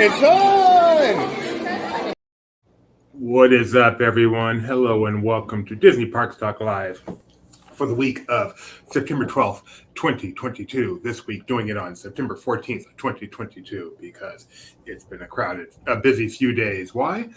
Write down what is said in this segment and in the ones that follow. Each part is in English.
It's on! What is up, everyone? Hello and welcome to Disney Parks Talk Live for the week of September 12th, 2022. This week, doing it on September 14th, 2022, because it's been a busy few days. Why?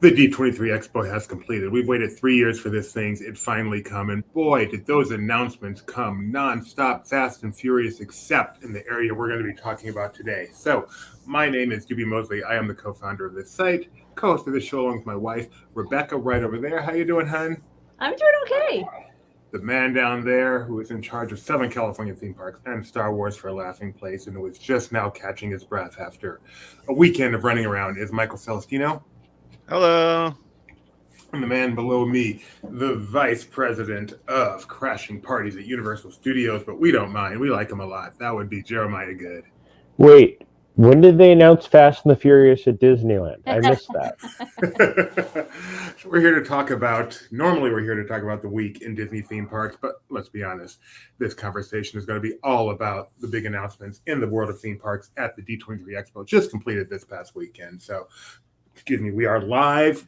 The D23 Expo has completed. We've waited 3 years for this thing. It finally come, and boy, did those announcements come nonstop, fast and furious, except in the area we're going to be talking about today. So, my name is Doobie Mosley. I am the co-founder of this site, co-host of this show along with my wife, Rebecca, right over there. How you doing, hon? I'm doing okay. The man down there who is in charge of Southern California theme parks and Star Wars for a laughing place, and who is just now catching his breath after a weekend of running around, is Michael Celestino. Hello. And the man below me, the vice president of crashing parties at Universal Studios, but we don't mind. We like him a lot. That would be Jeremiah Good. Wait, when did they announce Fast and the Furious at Disneyland? I missed that. So we're here to talk about the week in Disney theme parks, but let's be honest, this conversation is going to be all about the big announcements in the world of theme parks at the D23 Expo, just completed this past weekend. So, we are live.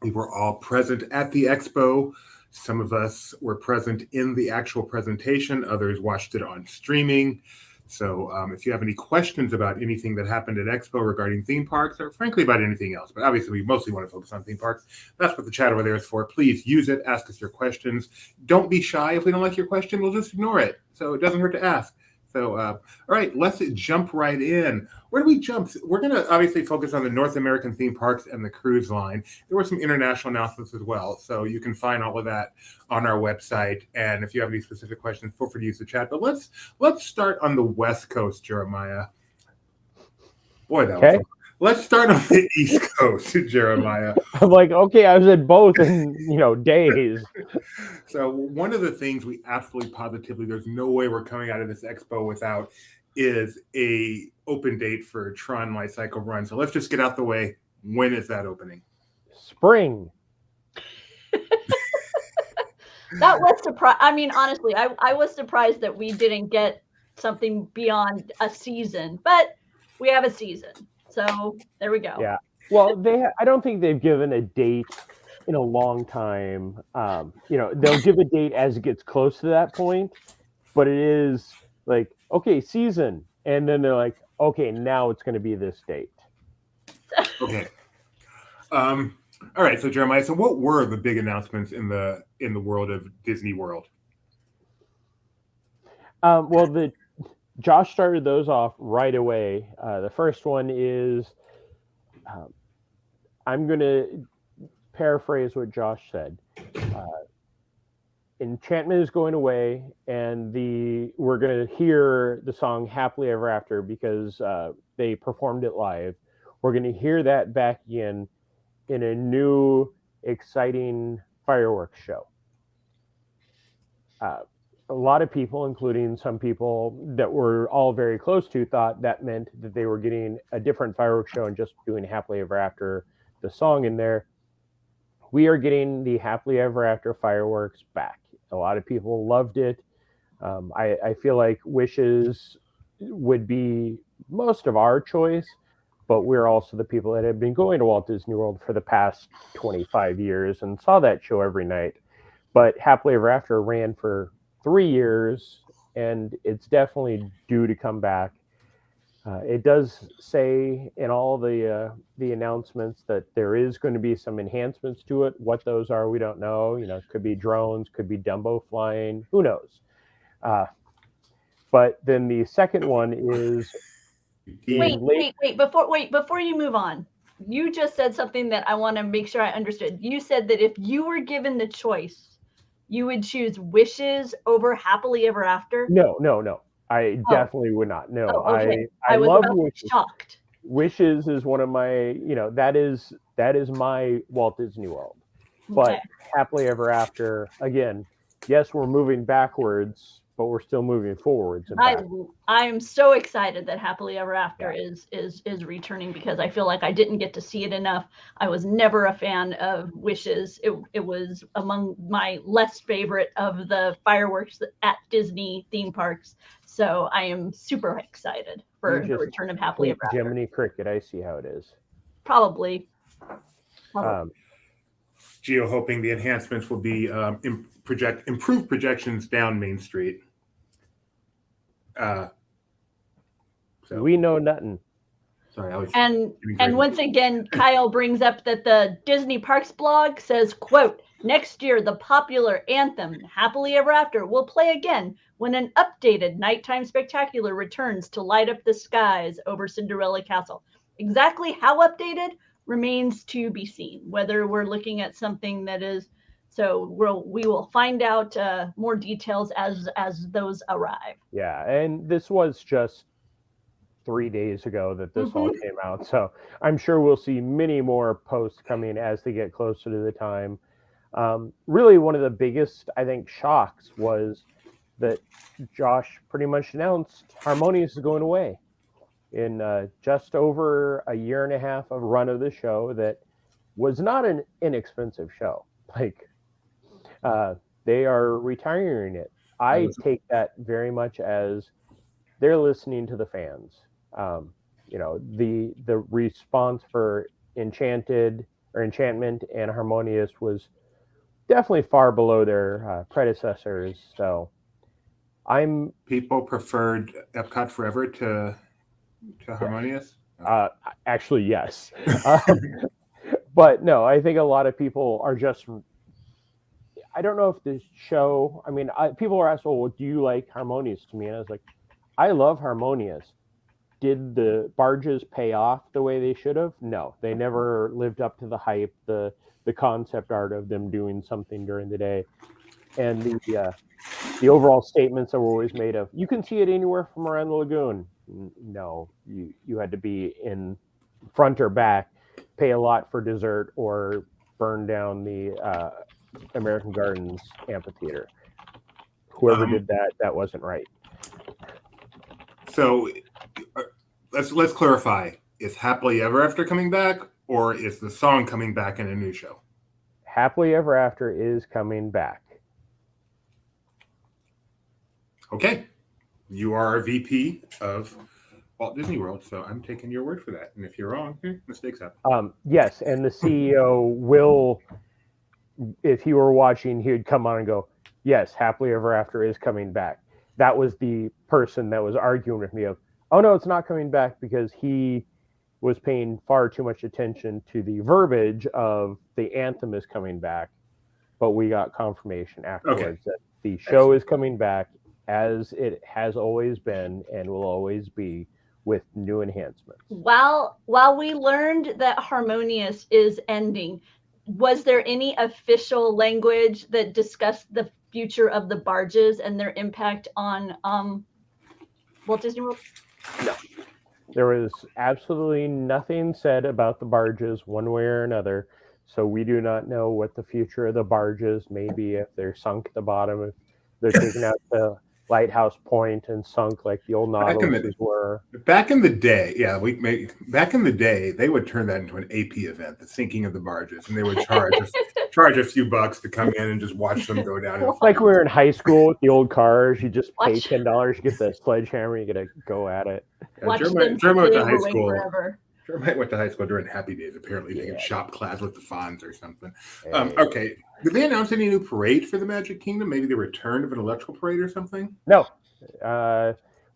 We were all present at the expo. Some of us were present in the actual presentation. Others watched it on streaming. So if you have any questions about anything that happened at Expo regarding theme parks, or frankly about anything else, but obviously we mostly want to focus on theme parks, that's what the chat over there is for. Please use it. Ask us your questions. Don't be shy. If we don't like your question, we'll just ignore it. So it doesn't hurt to ask. So, all right, let's jump right in. Where do we jump? We're going to obviously focus on the North American theme parks and the cruise line. There were some international announcements as well, so you can find all of that on our website. And if you have any specific questions, feel free to use the chat. But let's start on the West Coast, Jeremiah. Boy, that was. Let's start on the East Coast, Jeremiah. I'm like, okay, I was at both in, days. So one of the things we absolutely positively, there's no way we're coming out of this expo without, is a open date for Tron Light Cycle Run. So let's just get out the way. When is that opening? Spring. That was surprised. I mean, honestly, I was surprised that we didn't get something beyond a season, but we have a season. So there we go. Yeah. Well, I don't think they've given a date in a long time. They'll give a date as it gets close to that point, but it is like, okay, season. And then they're like, okay, now it's going to be this date. Okay. All right. So Jeremiah, so what were the big announcements in the world of Disney World? Josh started those off right away. The first one is, I'm going to paraphrase what Josh said. Enchantment is going away, and we're going to hear the song Happily Ever After because they performed it live. We're going to hear that back in a new, exciting fireworks show. A lot of people, including some people that we're all very close to, thought that meant that they were getting a different fireworks show and just doing Happily Ever After, the song in there. We are getting the Happily Ever After fireworks back. A lot of people loved it. I feel like Wishes would be most of our choice, but we're also the people that have been going to Walt Disney World for the past 25 years and saw that show every night. But Happily Ever After ran for 3 years, and it's definitely due to come back. It does say in all the announcements that there is going to be some enhancements to it. What those are, we don't know. It could be drones, could be Dumbo flying, who knows? But then the second one is wait. Before you move on, you just said something that I want to make sure I understood. You said that if you were given the choice, you would choose Wishes over Happily Ever After? No. I definitely would not. No, okay. I was love about Wishes. Shocked. Wishes is one of my, that is my Walt Disney World. But Okay. Happily Ever After, again, yes, we're moving backwards, but we're still moving forwards. I'm so excited that Happily Ever After is returning because I feel like I didn't get to see it enough. I was never a fan of Wishes. It was among my less favorite of the fireworks at Disney theme parks. So I am super excited. for the return of Happily Ever After. Jiminy Cricket, I see how it is. Probably. Geo hoping the enhancements will be improved projections down Main Street. So we know nothing. Sorry, I was. And once again, Kyle brings up that the Disney Parks blog says, quote, "Next year, the popular anthem, Happily Ever After, will play again when an updated nighttime spectacular returns to light up the skies over Cinderella Castle." Exactly how updated remains to be seen, whether we're looking at something that is, so we will find out more details as those arrive. Yeah, and this was just 3 days ago that this all came out. So I'm sure we'll see many more posts coming as they get closer to the time. Really, one of the biggest, I think, shocks was that Josh pretty much announced Harmonious is going away in just over a year and a half of run of the show that was not an inexpensive show. Like, they are retiring it. I take that very much as they're listening to the fans. The response for Enchantment and Harmonious was definitely far below their predecessors. So people preferred Epcot Forever to Harmonious. Actually, yes. But no, I think a lot of people are just. I don't know if this show. I mean, people are asked, "Well, do you like Harmonious?" To me, and I was like, "I love Harmonious." Did the barges pay off the way they should have? No, they never lived up to the hype, the concept art of them doing something during the day, and the overall statements that were always made of, you can see it anywhere from around the lagoon. No, you had to be in front or back, pay a lot for dessert, or burn down the American Gardens amphitheater. Whoever did that wasn't right. So let's clarify: is Happily Ever After coming back, or is the song coming back in a new show? Happily Ever After is coming back. Okay, you are a VP of Walt Disney World, so I'm taking your word for that. And if you're wrong, mistakes happen. Yes, and the CEO will, if he were watching, he would come on and go, "Yes, Happily Ever After is coming back." That was the person that was arguing with me of, "Oh no, it's not coming back," because he was paying far too much attention to the verbiage of the anthem is coming back. But we got confirmation afterwards that the show is coming back as it has always been and will always be, with new enhancements. While we learned that Harmonious is ending, was there any official language that discussed the future of the barges and their impact on Walt Disney World? No. There was absolutely nothing said about the barges one way or another. So we do not know what the future of the barges may be, if they're sunk at the bottom, if they're taken out to Lighthouse Point and sunk like the old Nautiluses were. Back in the day, back in the day, they would turn that into an AP event, the sinking of the barges, and they would charge a few bucks to come in and just watch them go down. Like we were in high school with the old cars, you just pay $10, you get the sledgehammer, you get to go at it. Jeremiah went to high school. Jeremiah went to high school during Happy Days, apparently taking shop class with the Fonz or something. Okay, did they announce any new parade for the Magic Kingdom? Maybe the return of an electrical parade or something? No.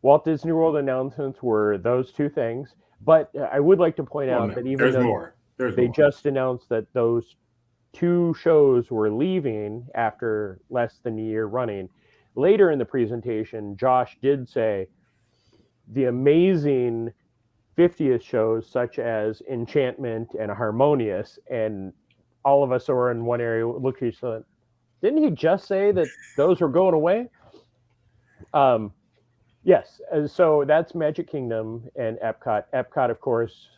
Walt Disney World announcements were those two things, but I would like to point out that even though they just announced that those two shows were leaving after less than a year running, later in the presentation, Josh did say the amazing 50th shows such as Enchantment and Harmonious, and all of us who were in one area looked at each other. Didn't he just say that those were going away? Yes. So that's Magic Kingdom and Epcot. Epcot, of course,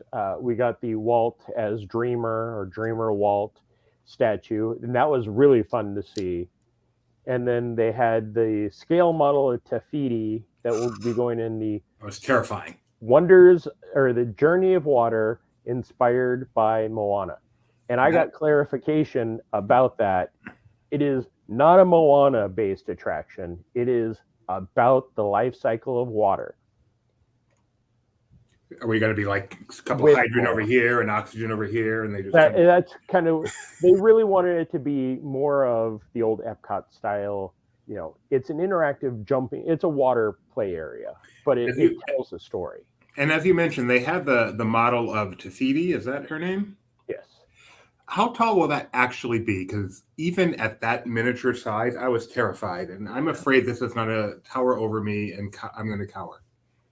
we got the Walt as Dreamer or Dreamer Walt statue, and that was really fun to see. And then they had the scale model of Te Fiti that will be going in the. It was terrifying. Wonders, or the Journey of Water, inspired by Moana. And I got clarification about that. It is not a Moana-based attraction. It is about the life cycle of water. Are we going to be like a couple With hydrogen more. over here and oxygen over here, and they just That's kind of, they really wanted it to be more of the old Epcot style. You know, it's an interactive jumping, it's a water play area, but it tells a story. And as you mentioned, they have the model of Tafiti. Is that her name? Yes. How tall will that actually be? Because even at that miniature size, I was terrified, and I'm afraid this is going to tower over me, and I'm going to cower.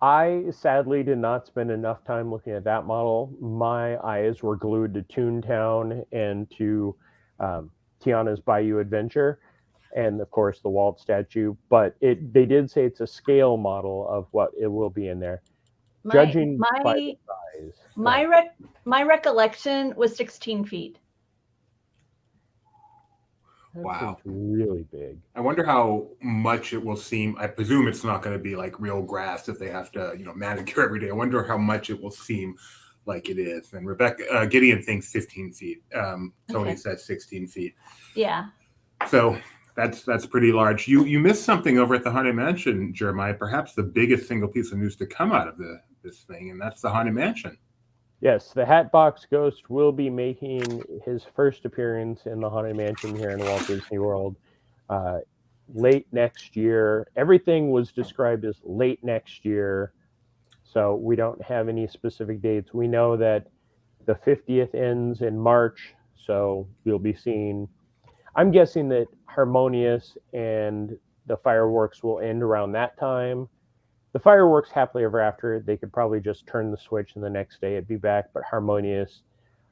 I sadly did not spend enough time looking at that model. My eyes were glued to Toontown and to Tiana's Bayou Adventure, and of course the Walt statue. But they did say it's a scale model of what it will be in there. Judging by the size. My recollection was 16 feet. That Wow. seems really big. I wonder how much it will seem. I presume it's not going to be like real grass if they have to, manicure every day. I wonder how much it will seem like it is. And Rebecca, Gideon thinks 15 feet. Tony says 16 feet. Yeah. So that's pretty large. You missed something over at the Haunted Mansion, Jeremiah. Perhaps the biggest single piece of news to come out of this thing, and that's the Haunted Mansion. Yes, the Hatbox Ghost will be making his first appearance in the Haunted Mansion here in Walt Disney World late next year. Everything was described as late next year, so we don't have any specific dates. We know that the 50th ends in March, so we'll be seeing, I'm guessing that Harmonious and the fireworks will end around that time. The fireworks Happily Ever After, they could probably just turn the switch and the next day it'd be back. But Harmonious,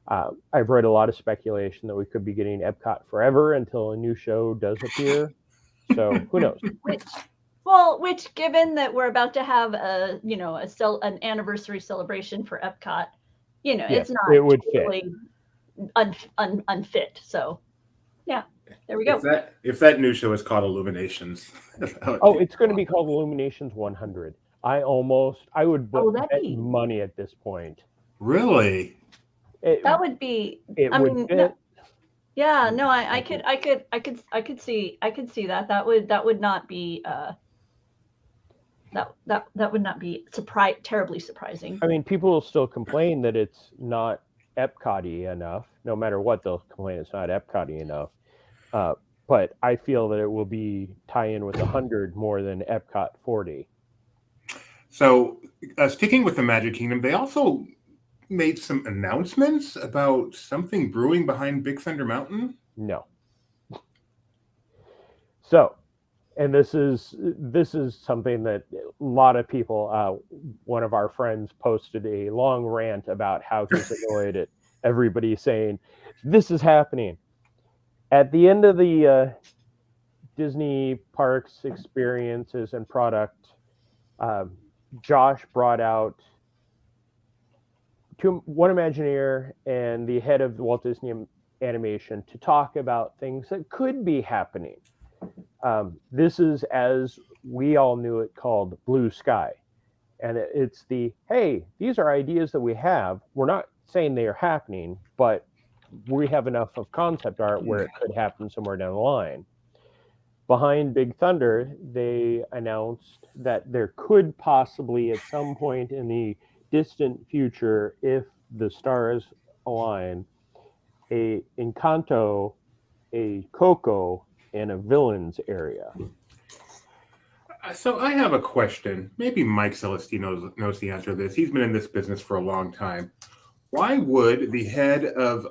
I've read a lot of speculation that we could be getting Epcot Forever until a new show does appear. So who knows? Which given that we're about to have an anniversary celebration for Epcot, it's not it would totally unfit. So yeah. There we go. If that new show is called Illuminations. It's going to be called Illuminations 100. I would bet money at this point. Really? That would be. I could see that. That would not be. That would not be terribly surprising. I mean, people will still complain that it's not Epcot-y enough. No matter what, they'll complain it's not Epcot-y enough. But I feel that it will be tie in with 100 more than Epcot 40. So, sticking with the Magic Kingdom, they also made some announcements about something brewing behind Big Thunder Mountain. No. So, and this is something that a lot of people. One of our friends posted a long rant about how he's annoyed at everybody saying this is happening. At the end of the Disney Parks experiences and product, Josh brought out one Imagineer and the head of Walt Disney Animation to talk about things that could be happening. This is, as we all knew it, called Blue Sky. And it's hey, these are ideas that we have. We're not saying they are happening, but we have enough of concept art where it could happen somewhere down the line. Behind Big Thunder, they announced that there could possibly at some point in the distant future, if the stars align, a Encanto, a Coco, and a Villains area. So I have a question. Maybe Mike Celestino knows the answer to this. He's been in this business for a long time. Why would the head of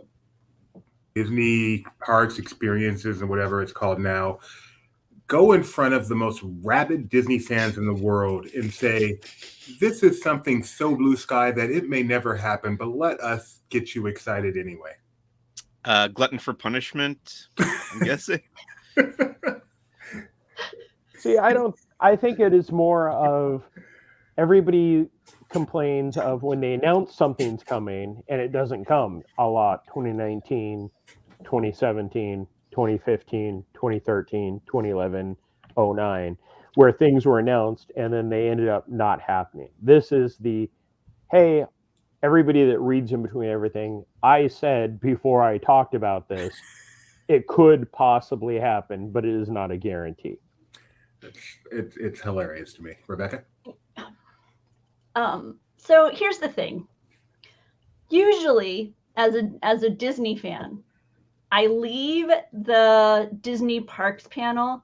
Disney Parks Experiences and whatever it's called now go in front of the most rabid Disney fans in the world and say, this is something so blue sky that it may never happen, but let us get you excited anyway? Glutton for punishment, I'm guessing. See, I think it is more of everybody complains of when they announce something's coming and it doesn't come, a la 2019, 2017, 2015, 2013, 2011, 09, where things were announced and then they ended up not happening. This is hey, everybody that reads in between everything, I said before I talked about this, it could possibly happen, but it is not a guarantee. It's hilarious to me. Rebecca? So here's the thing. Usually, as a Disney fan, I leave the Disney Parks panel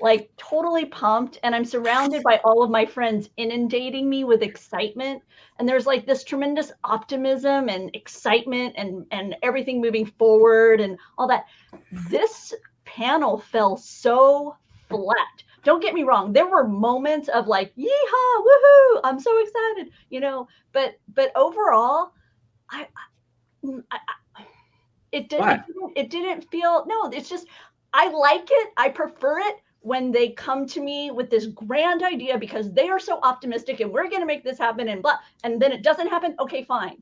like totally pumped, and I'm surrounded by all of my friends inundating me with excitement, and there's like this tremendous optimism and excitement and everything moving forward and all that. This panel fell so flat. Don't get me wrong, there were moments of like, yeehaw, woohoo, I'm so excited, but overall, it didn't feel, no, it's just, I like it, I prefer it when they come to me with this grand idea because they are so optimistic and we're going to make this happen and blah, and then it doesn't happen. Okay, fine.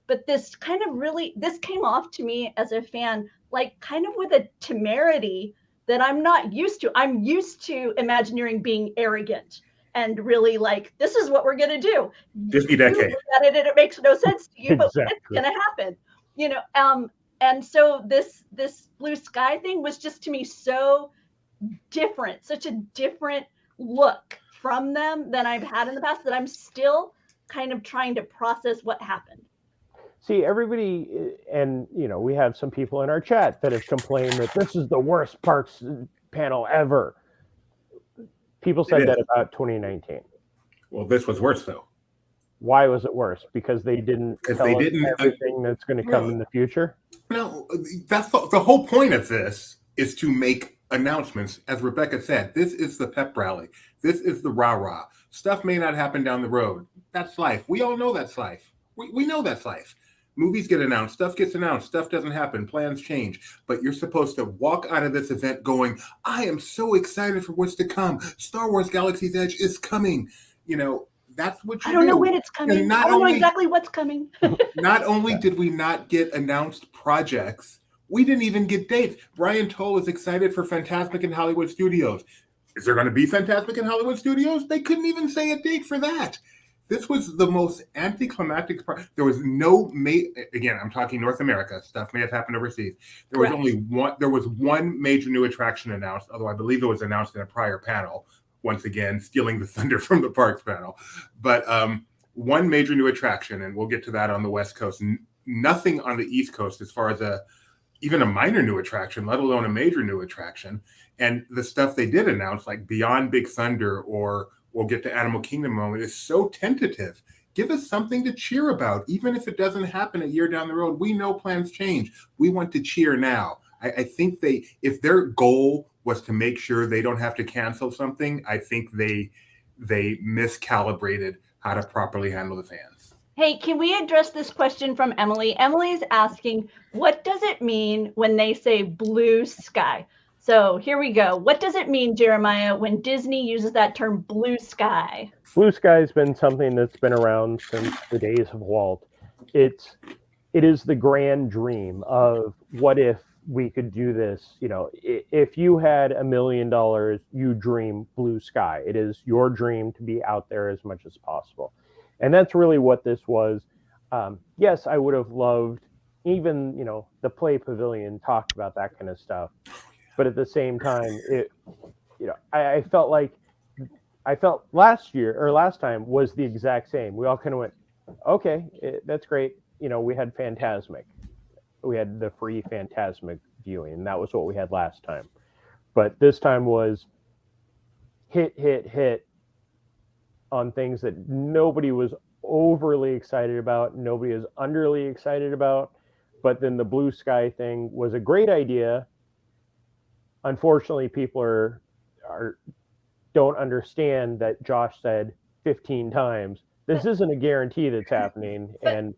But this kind of this came off to me as a fan, like kind of with a temerity that I'm not used to. I'm used to Imagineering being arrogant and really like, this is what we're going to do. Disney decade. You look at it and it makes no sense to you, but it's going to happen, and so this blue sky thing was just to me so different, such a different look from them than I've had in the past that I'm still kind of trying to process what happened. See, everybody, and we have some people in our chat that have complained that this is the worst parks panel ever. People said that about 2019. Well, this was worse though. Why was it worse? Because they didn't tell us everything that's going to come in the future? No, that's the whole point of this is to make announcements. As Rebecca said, this is the pep rally. This is the rah-rah. Stuff may not happen down the road. That's life. We all know that's life. We know that's life. Movies get announced. Stuff gets announced. Stuff doesn't happen. Plans change. But you're supposed to walk out of this event going, I am so excited for what's to come. Star Wars Galaxy's Edge is coming. That's what you do. I don't know when it's coming. I don't know exactly what's coming. Not only did we not get announced projects, we didn't even get dates. Brian Toll is excited for Fantasmic in Hollywood Studios. Is there going to be Fantasmic in Hollywood Studios? They couldn't even say a date for that. This was the most anticlimactic part. There was no, again, I'm talking North America. Stuff may have happened overseas. There was only one. There was one major new attraction announced, although I believe it was announced in a prior panel. Once again, stealing the thunder from the parks panel. But one major new attraction, and we'll get to that on the West Coast. Nothing on the East Coast as far as even a minor new attraction, let alone a major new attraction. And the stuff they did announce, like Beyond Big Thunder, or we'll get to Animal Kingdom moment, is so tentative. Give us something to cheer about, even if it doesn't happen a year down the road. We know plans change. We want to cheer now. I think if their goal was to make sure they don't have to cancel something, I think they miscalibrated how to properly handle the fans. Hey, can we address this question from Emily? Emily's asking, what does it mean when they say blue sky? So here we go. What does it mean, Jeremiah, when Disney uses that term blue sky? Blue sky has been something that's been around since the days of Walt. It is the grand dream of what if we could do this. If you had $1 million, you dream blue sky. It is your dream to be out there as much as possible. And that's really what this was. Yes, I would have loved even, the Play Pavilion talked about that kind of stuff. But at the same time, I felt last time was the exact same. We all kind of went, okay, that's great. We had Fantasmic. We had the free Fantasmic viewing, and that was what we had last time. But this time was hit on things that nobody was overly excited about, nobody is underly excited about. But then the blue sky thing was a great idea. Unfortunately, people don't understand that Josh said 15 times, this isn't a guarantee that's happening, and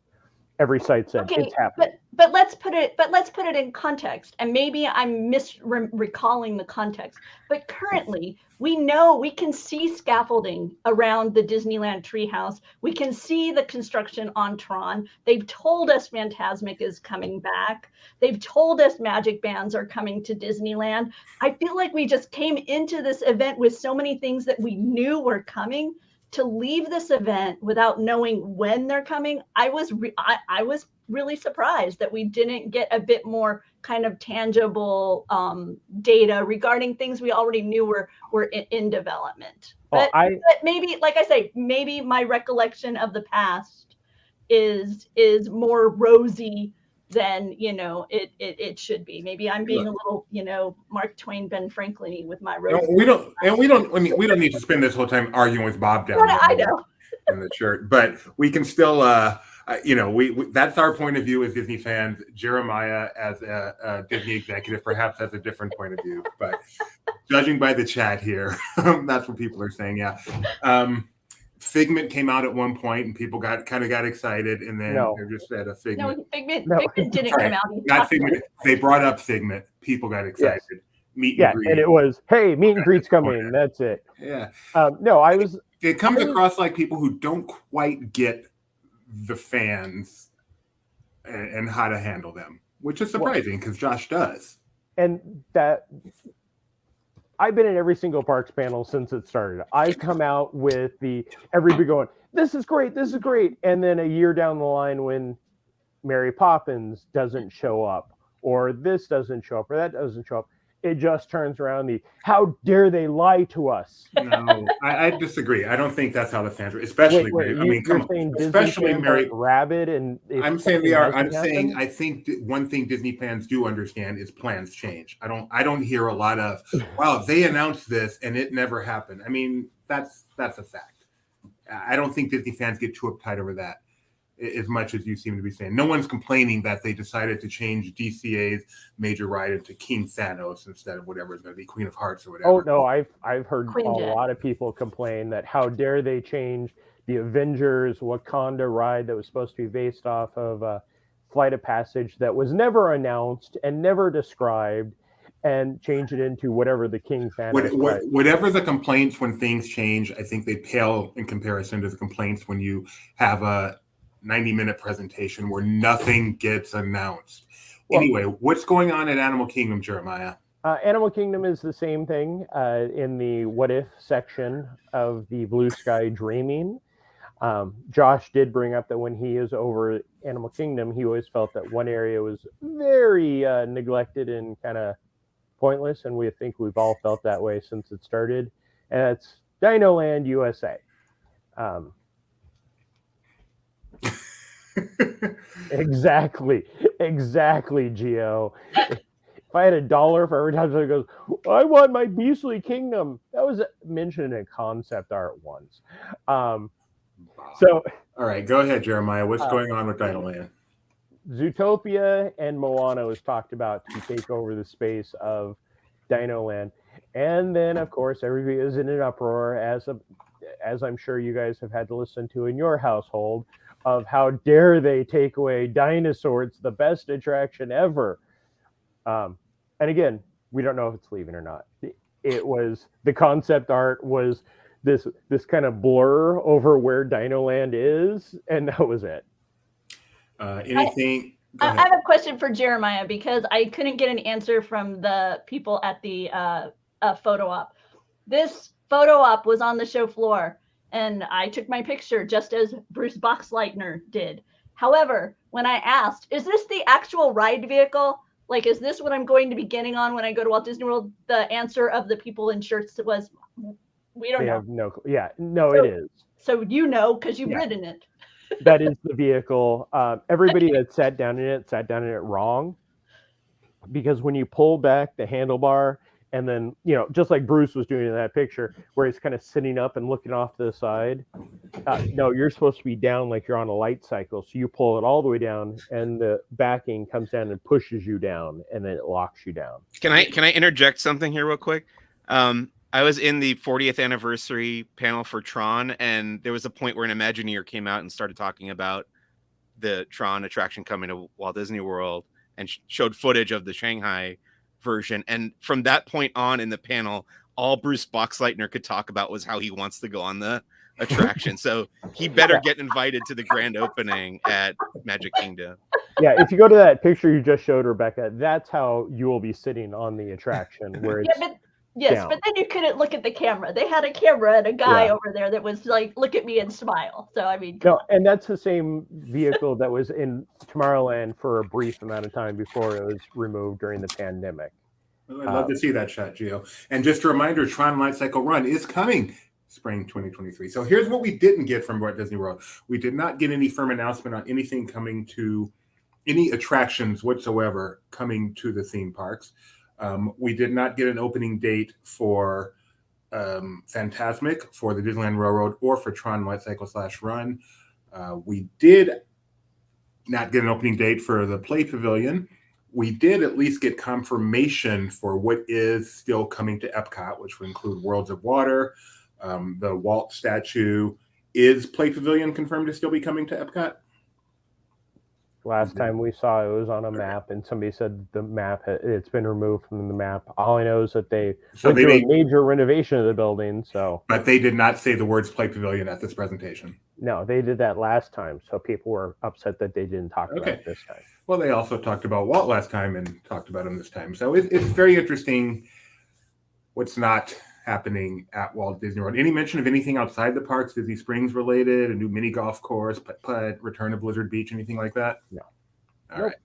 every site said it's happening. But let's put it in context, and maybe I'm recalling the context. But currently, we know we can see scaffolding around the Disneyland treehouse. We can see the construction on Tron. They've told us Fantasmic is coming back. They've told us magic bands are coming to Disneyland. I feel like we just came into this event with so many things that we knew were coming to leave this event without knowing when they're coming, I was really surprised that we didn't get a bit more kind of tangible data regarding things we already knew were in development. But maybe, like I say, maybe my recollection of the past is more rosy than it should be.Maybe I'm being a little Mark Twain, Ben Franklin-y with my rosy. We don't need to spend this whole time arguing with Bob down there. I know. In the shirt, but we can still that's our point of view as Disney fans. Jeremiah, as a Disney executive, perhaps has a different point of view, but judging by the chat here, that's what people are saying. Yeah. Figment came out at one point and people got excited, and then they just said a Figment. No, Figment didn't come out. Not Figment. They brought up Figment. People got excited. Yes. Meet and greet. And it was, hey, meet and greet's coming. That's it. Yeah. It comes across like people who don't quite get the fans and how to handle them, which is surprising because Josh does. And that I've been in every single parks panel since it started. I've come out with everybody going, this is great. And then a year down the line when Mary Poppins doesn't show up, or this doesn't show up, or that doesn't show up, it just turns around how dare they lie to us? No, I disagree. I don't think that's how the fans are, especially especially Mary Rabbit. And I'm saying they are. I'm saying I think one thing Disney fans do understand is plans change. I don't hear a lot of, wow, they announced this and it never happened. I mean, that's a fact. I don't think Disney fans get too uptight over that as much as you seem to be saying. No one's complaining that they decided to change DCA's major ride into King Thanos instead of whatever it's going to be, Queen of Hearts or whatever. Oh no, I've heard a lot of people complain that how dare they change the Avengers Wakanda ride that was supposed to be based off of a Flight of Passage that was never announced and never described, and change it into whatever the King Thanos whatever the complaints when things change, I think they pale in comparison to the complaints when you have a 90-minute presentation where nothing gets announced. Anyway, what's going on at Animal Kingdom, Jeremiah? Animal Kingdom is the same thing in the what if section of the Blue Sky Dreaming. Josh did bring up that when he is over Animal Kingdom, he always felt that one area was very neglected and kind of pointless, and we think we've all felt that way since it started, and that's Dinoland USA. Exactly, Gio. If I had $1 for every time somebody goes, I want my Beastly Kingdom, that was mentioned in concept art once. So, all right, go ahead, Jeremiah. What's going on with Dinoland? Zootopia and Moana was talked about to take over the space of Dinoland, and then of course everybody is in an uproar, as I'm sure you guys have had to listen to in your household, of how dare they take away dinosaurs, the best attraction ever. And again, we don't know if it's leaving or not. It was, the concept art was this kind of blur over where Dinoland is, and that was it. Anything? I have a question for Jeremiah, because I couldn't get an answer from the people at the photo op. This photo op was on the show floor, and I took my picture just as Bruce Boxleitner did. However, when I asked, is this the actual ride vehicle? Like, is this what I'm going to be getting on when I go to Walt Disney World? The answer of the people in shirts was, we don't know. It is. So you know, because you've ridden it. That is the vehicle. Everybody that sat down in it wrong. Because when you pull back the handlebar, and then, just like Bruce was doing in that picture, where he's kind of sitting up and looking off to the side. No, you're supposed to be down like you're on a light cycle. So you pull it all the way down, and the backing comes down and pushes you down, and then it locks you down. Can I interject something here real quick? I was in the 40th anniversary panel for Tron, and there was a point where an Imagineer came out and started talking about the Tron attraction coming to Walt Disney World, and showed footage of the Shanghai version. And from that point on in the panel, all Bruce Boxleitner could talk about was how he wants to go on the attraction. So he better get invited to the grand opening at Magic Kingdom. Yeah, if you go to that picture you just showed, Rebecca, that's how you will be sitting on the attraction, where it's Yes, down. but then you couldn't look at the camera. They had a camera and a guy Yeah. over there that was like, look at me and smile. So, I mean, come No, on. and that's the same vehicle that was in Tomorrowland for a brief amount of time before it was removed during the pandemic. I'd love to see that shot, Gio. And just a reminder, Tron Light Cycle Run is coming spring 2023. So here's what we didn't get from Walt Disney World. We did not get any firm announcement on anything coming to any attractions whatsoever coming to the theme parks. We did not get an opening date for Fantasmic, for the Disneyland Railroad, or for Tron Light Cycle / Run. We did not get an opening date for the Play Pavilion. We did at least get confirmation for what is still coming to Epcot, which would include Worlds of Water, the Walt statue. Is Play Pavilion confirmed to still be coming to Epcot? Last time we saw it was on a map, and somebody said the map it's been removed from the map. All I know is that they went through a major renovation of the building. So, but they did not say the words Play Pavilion at this presentation. No, they did that last time, so people were upset that they didn't talk about it this time. Well, they also talked about Walt last time and talked about him this time. So it's very interesting what's not happening at Walt Disney World. Any mention of anything outside the parks, Disney Springs related, a new mini golf course, putt, return to Blizzard Beach, anything like that? No. All right.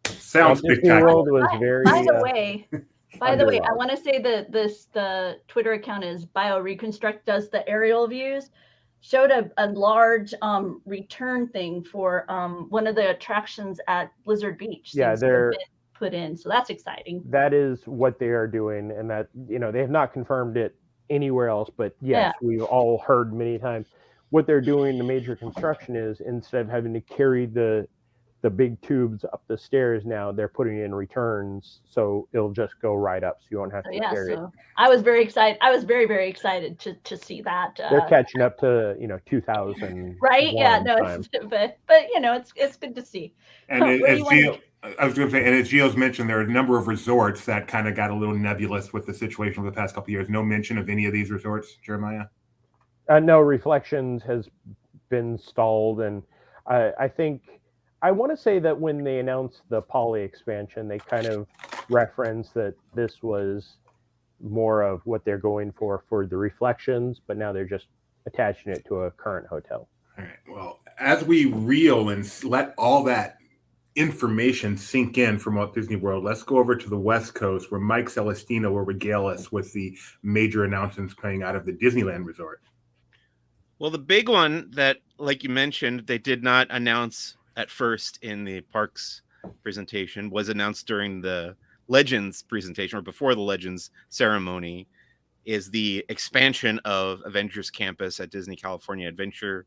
Sounds spectacular. World was very. By the way, I want to say that the Twitter account is BioReconstruct does the aerial views. Showed a large return thing for one of the attractions at Blizzard Beach. Yeah, they're put in, so that's exciting. That is what they are doing, and that they have not confirmed it anywhere else. But yes, we've all heard many times what they're doing. The major construction is instead of having to carry the big tubes up the stairs, now they're putting in returns, so it'll just go right up, so you won't have to carry it. I was very excited. I was very, very excited to see that. They're catching up to 2000. Right? Yeah. No. But it's good to see. And as Gio's mentioned, there are a number of resorts that kind of got a little nebulous with the situation over the past couple of years. No mention of any of these resorts, Jeremiah? No, Reflections has been stalled, and I think. I want to say that when they announced the Poly expansion, they kind of referenced that this was more of what they're going for the Reflections, but now they're just attaching it to a current hotel. All right. Well, as we reel and let all that information sink in from Walt Disney World, let's go over to the West Coast where Mike Celestino will regale us with the major announcements coming out of the Disneyland Resort. Well, the big one that, like you mentioned, they did not announce at first in the parks presentation was announced during the Legends presentation or before the Legends ceremony is the expansion of Avengers Campus at Disney California Adventure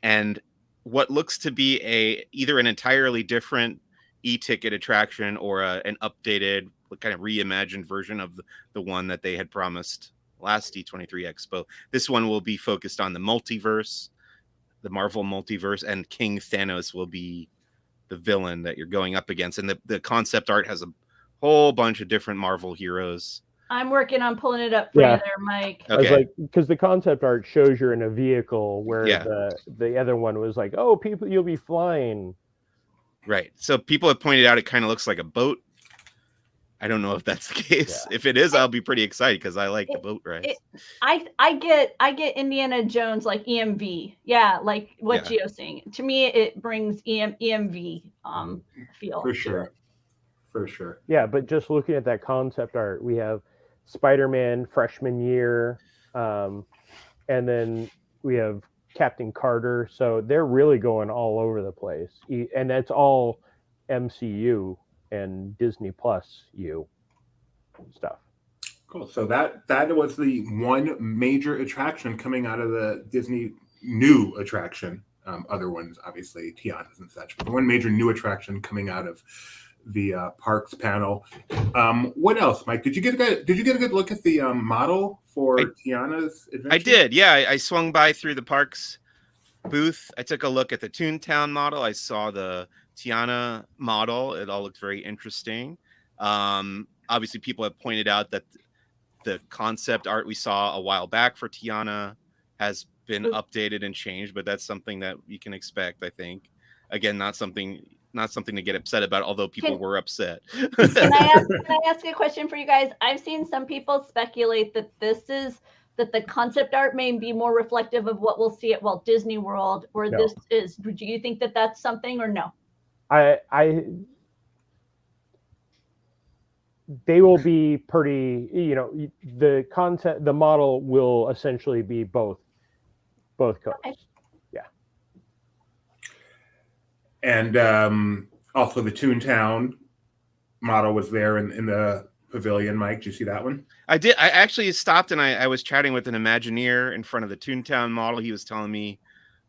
and what looks to be either an entirely different e-ticket attraction or an updated kind of reimagined version of the one that they had promised last D23 Expo. This one will be focused on the multiverse, the Marvel multiverse, and King Thanos will be the villain that you're going up against. And the concept art has a whole bunch of different Marvel heroes. I'm working on pulling it up for you there, Mike. Okay. I was like, because the concept art shows you're in a vehicle where the other one was like, oh, people, you'll be flying. Right. So people have pointed out it kind of looks like a boat. I don't know if that's the case. Yeah. If it is, I'll be pretty excited because I like the boat rides. I get Indiana Jones like EMV. Yeah, like what Gio's saying. To me, it brings EMV feel. For sure. For sure. Yeah, but just looking at that concept art, we have Spider-Man freshman year, and then we have Captain Carter. So they're really going all over the place. And that's all MCU. And Disney Plus stuff. Cool. So that was the one major attraction coming out of the Disney new attraction. Other ones, obviously, Tiana's and such. But one major new attraction coming out of the parks panel. What else, Mike? Did you get a good look at the model for Tiana's adventure? I did. Yeah, I swung by through the parks booth. I took a look at the Toontown model. I saw the Tiana model. It all looked very interesting. Obviously, people have pointed out that the concept art we saw a while back for Tiana has been updated and changed, but that's something that you can expect, I think. Again, not something not something to get upset about, although people were upset. Can I ask a question for you guys? I've seen some people speculate that that the concept art may be more reflective of what we'll see at Walt Disney World, or No. this is. Do you think that that's something, or no? They will be pretty, the concept, the model will essentially be both coasts. Okay. Yeah. And also the Toontown model was there in the pavilion. Mike, did you see that one? I did. I actually stopped and I was chatting with an Imagineer in front of the Toontown model. He was telling me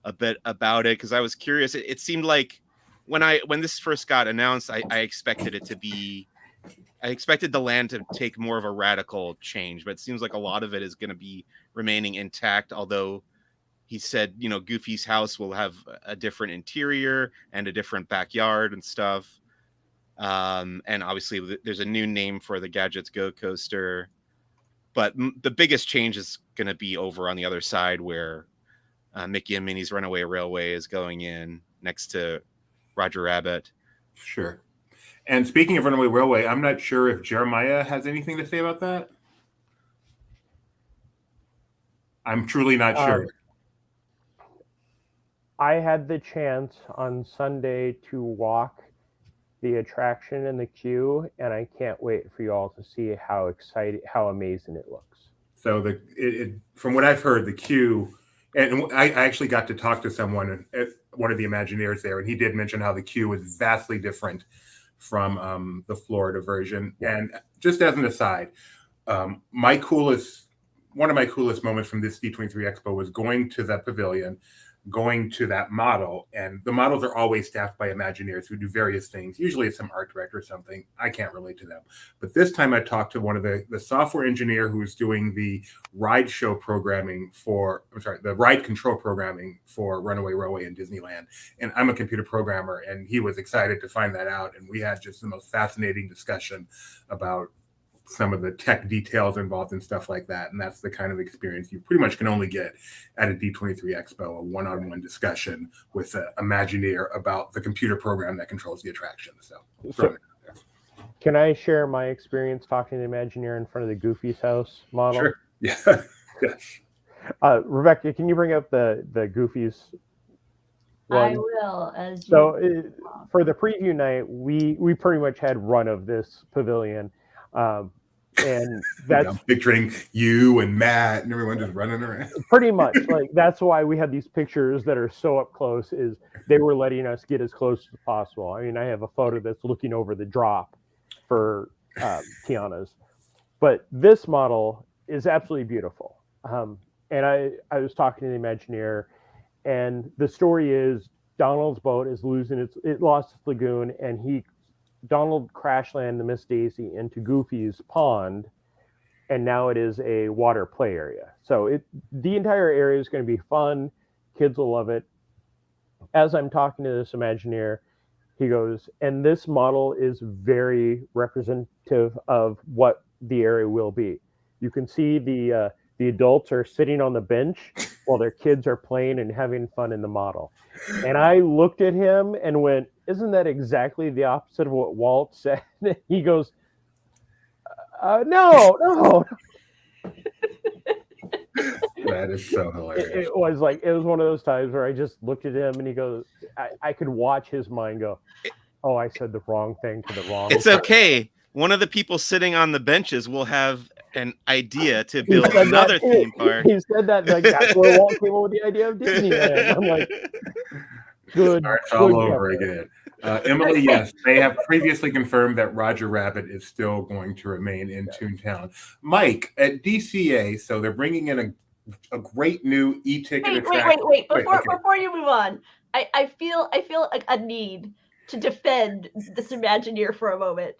a bit about it because I was curious. It seemed like when this first got announced, I expected it to be. I expected the land to take more of a radical change, but it seems like a lot of it is going to be remaining intact. Although he said, Goofy's house will have a different interior and a different backyard and stuff. And obviously there's a new name for the Gadgets Go coaster, but the biggest change is going to be over on the other side where Mickey and Minnie's Runaway Railway is going in next to Roger Rabbit. Sure. And speaking of Runaway Railway, I'm not sure if Jeremiah has anything to say about that. I'm truly not sure. I had the chance on Sunday to walk the attraction in the queue, and I can't wait for you all to see how amazing it looks. So from what I've heard, the queue, and I actually got to talk to someone, one of the Imagineers there, and he did mention how the queue is vastly different from the Florida version. And just as an aside, one of my coolest moments from this D23 Expo was going to that pavilion, going to that model, and the models are always staffed by Imagineers who do various things. Usually it's some art director or something. I can't relate to them. But this time I talked to one of the software engineer who's doing the ride control programming for Runaway Railway in Disneyland. And I'm a computer programmer, and he was excited to find that out. And we had just the most fascinating discussion about some of the tech details involved and stuff like that. And that's the kind of experience you pretty much can only get at a D23 Expo, a one-on-one discussion with an Imagineer about the computer program that controls the attraction. So can I share my experience talking to the Imagineer in front of the Goofy's house model? Sure. Yeah. Yes. Rebecca, can you bring up the Goofy's one? I will. For the preview night, we pretty much had run of this pavilion. And that's I'm picturing you and Matt and everyone just running around. Pretty much, like that's why we had these pictures that are so up close, is they were letting us get as close as possible. I mean, I have a photo that's looking over the drop for Tiana's, but this model is absolutely beautiful. And I was talking to the Imagineer, and the story is Donald's boat is it lost its lagoon, and Donald crash landed the Miss Daisy into Goofy's pond, and now it is a water play area. So the entire area is going to be fun. Kids will love it. As I'm talking to this Imagineer, he goes, and this model is very representative of what the area will be. You can see the adults are sitting on the bench while their kids are playing and having fun in the model. And I looked at him and went, isn't that exactly the opposite of what Walt said? He goes, no. That is so hilarious. It was one of those times where I just looked at him and he goes, I could watch his mind go, oh, I said the wrong thing to the wrong. It's okay. One of the people sitting on the benches will have an idea to build another theme park. He said that that's where Walt came up with the idea of Disneyland. I'm like, good. Starts all over again. Emily, yes, they have previously confirmed that Roger Rabbit is still going to remain in Toontown. Mike, at DCA, so they're bringing in a great new e-ticket attraction. Wait. Before you move on, I feel a need to defend this Imagineer for a moment.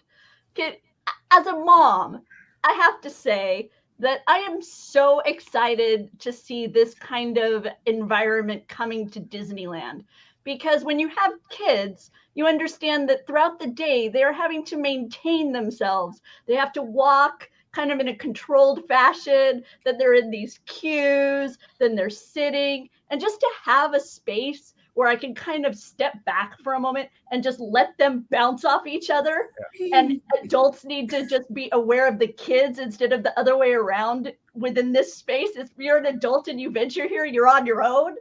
As a mom, I have to say that I am so excited to see this kind of environment coming to Disneyland, because when you have kids, you understand that throughout the day, they're having to maintain themselves. They have to walk kind of in a controlled fashion, that they're in these queues, then they're sitting, and just to have a space where I can kind of step back for a moment and just let them bounce off each other. And adults need to just be aware of the kids instead of the other way around within this space. If you're an adult and you venture here, you're on your own.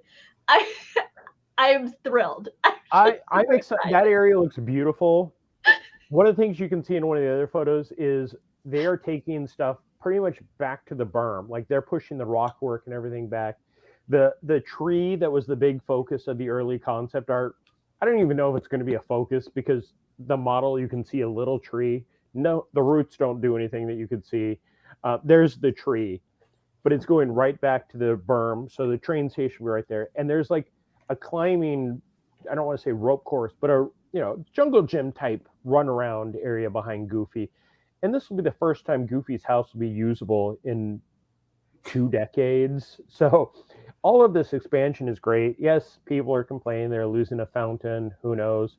I'm thrilled. I'm excited. That area looks beautiful. One of the things you can see in one of the other photos is they are taking stuff pretty much back to the berm. Like they're pushing the rock work and everything back. The tree that was the big focus of the early concept art, I don't even know if it's going to be a focus because the model, you can see a little tree. No, the roots don't do anything that you could see. There's the tree, but it's going right back to the berm. So the train station will be right there. And there's like a climbing, I don't want to say rope course, but a jungle gym type run around area behind Goofy. And this will be the first time Goofy's house will be usable in 2 decades. So all of this expansion is great. Yes, people are complaining they're losing a fountain. Who knows?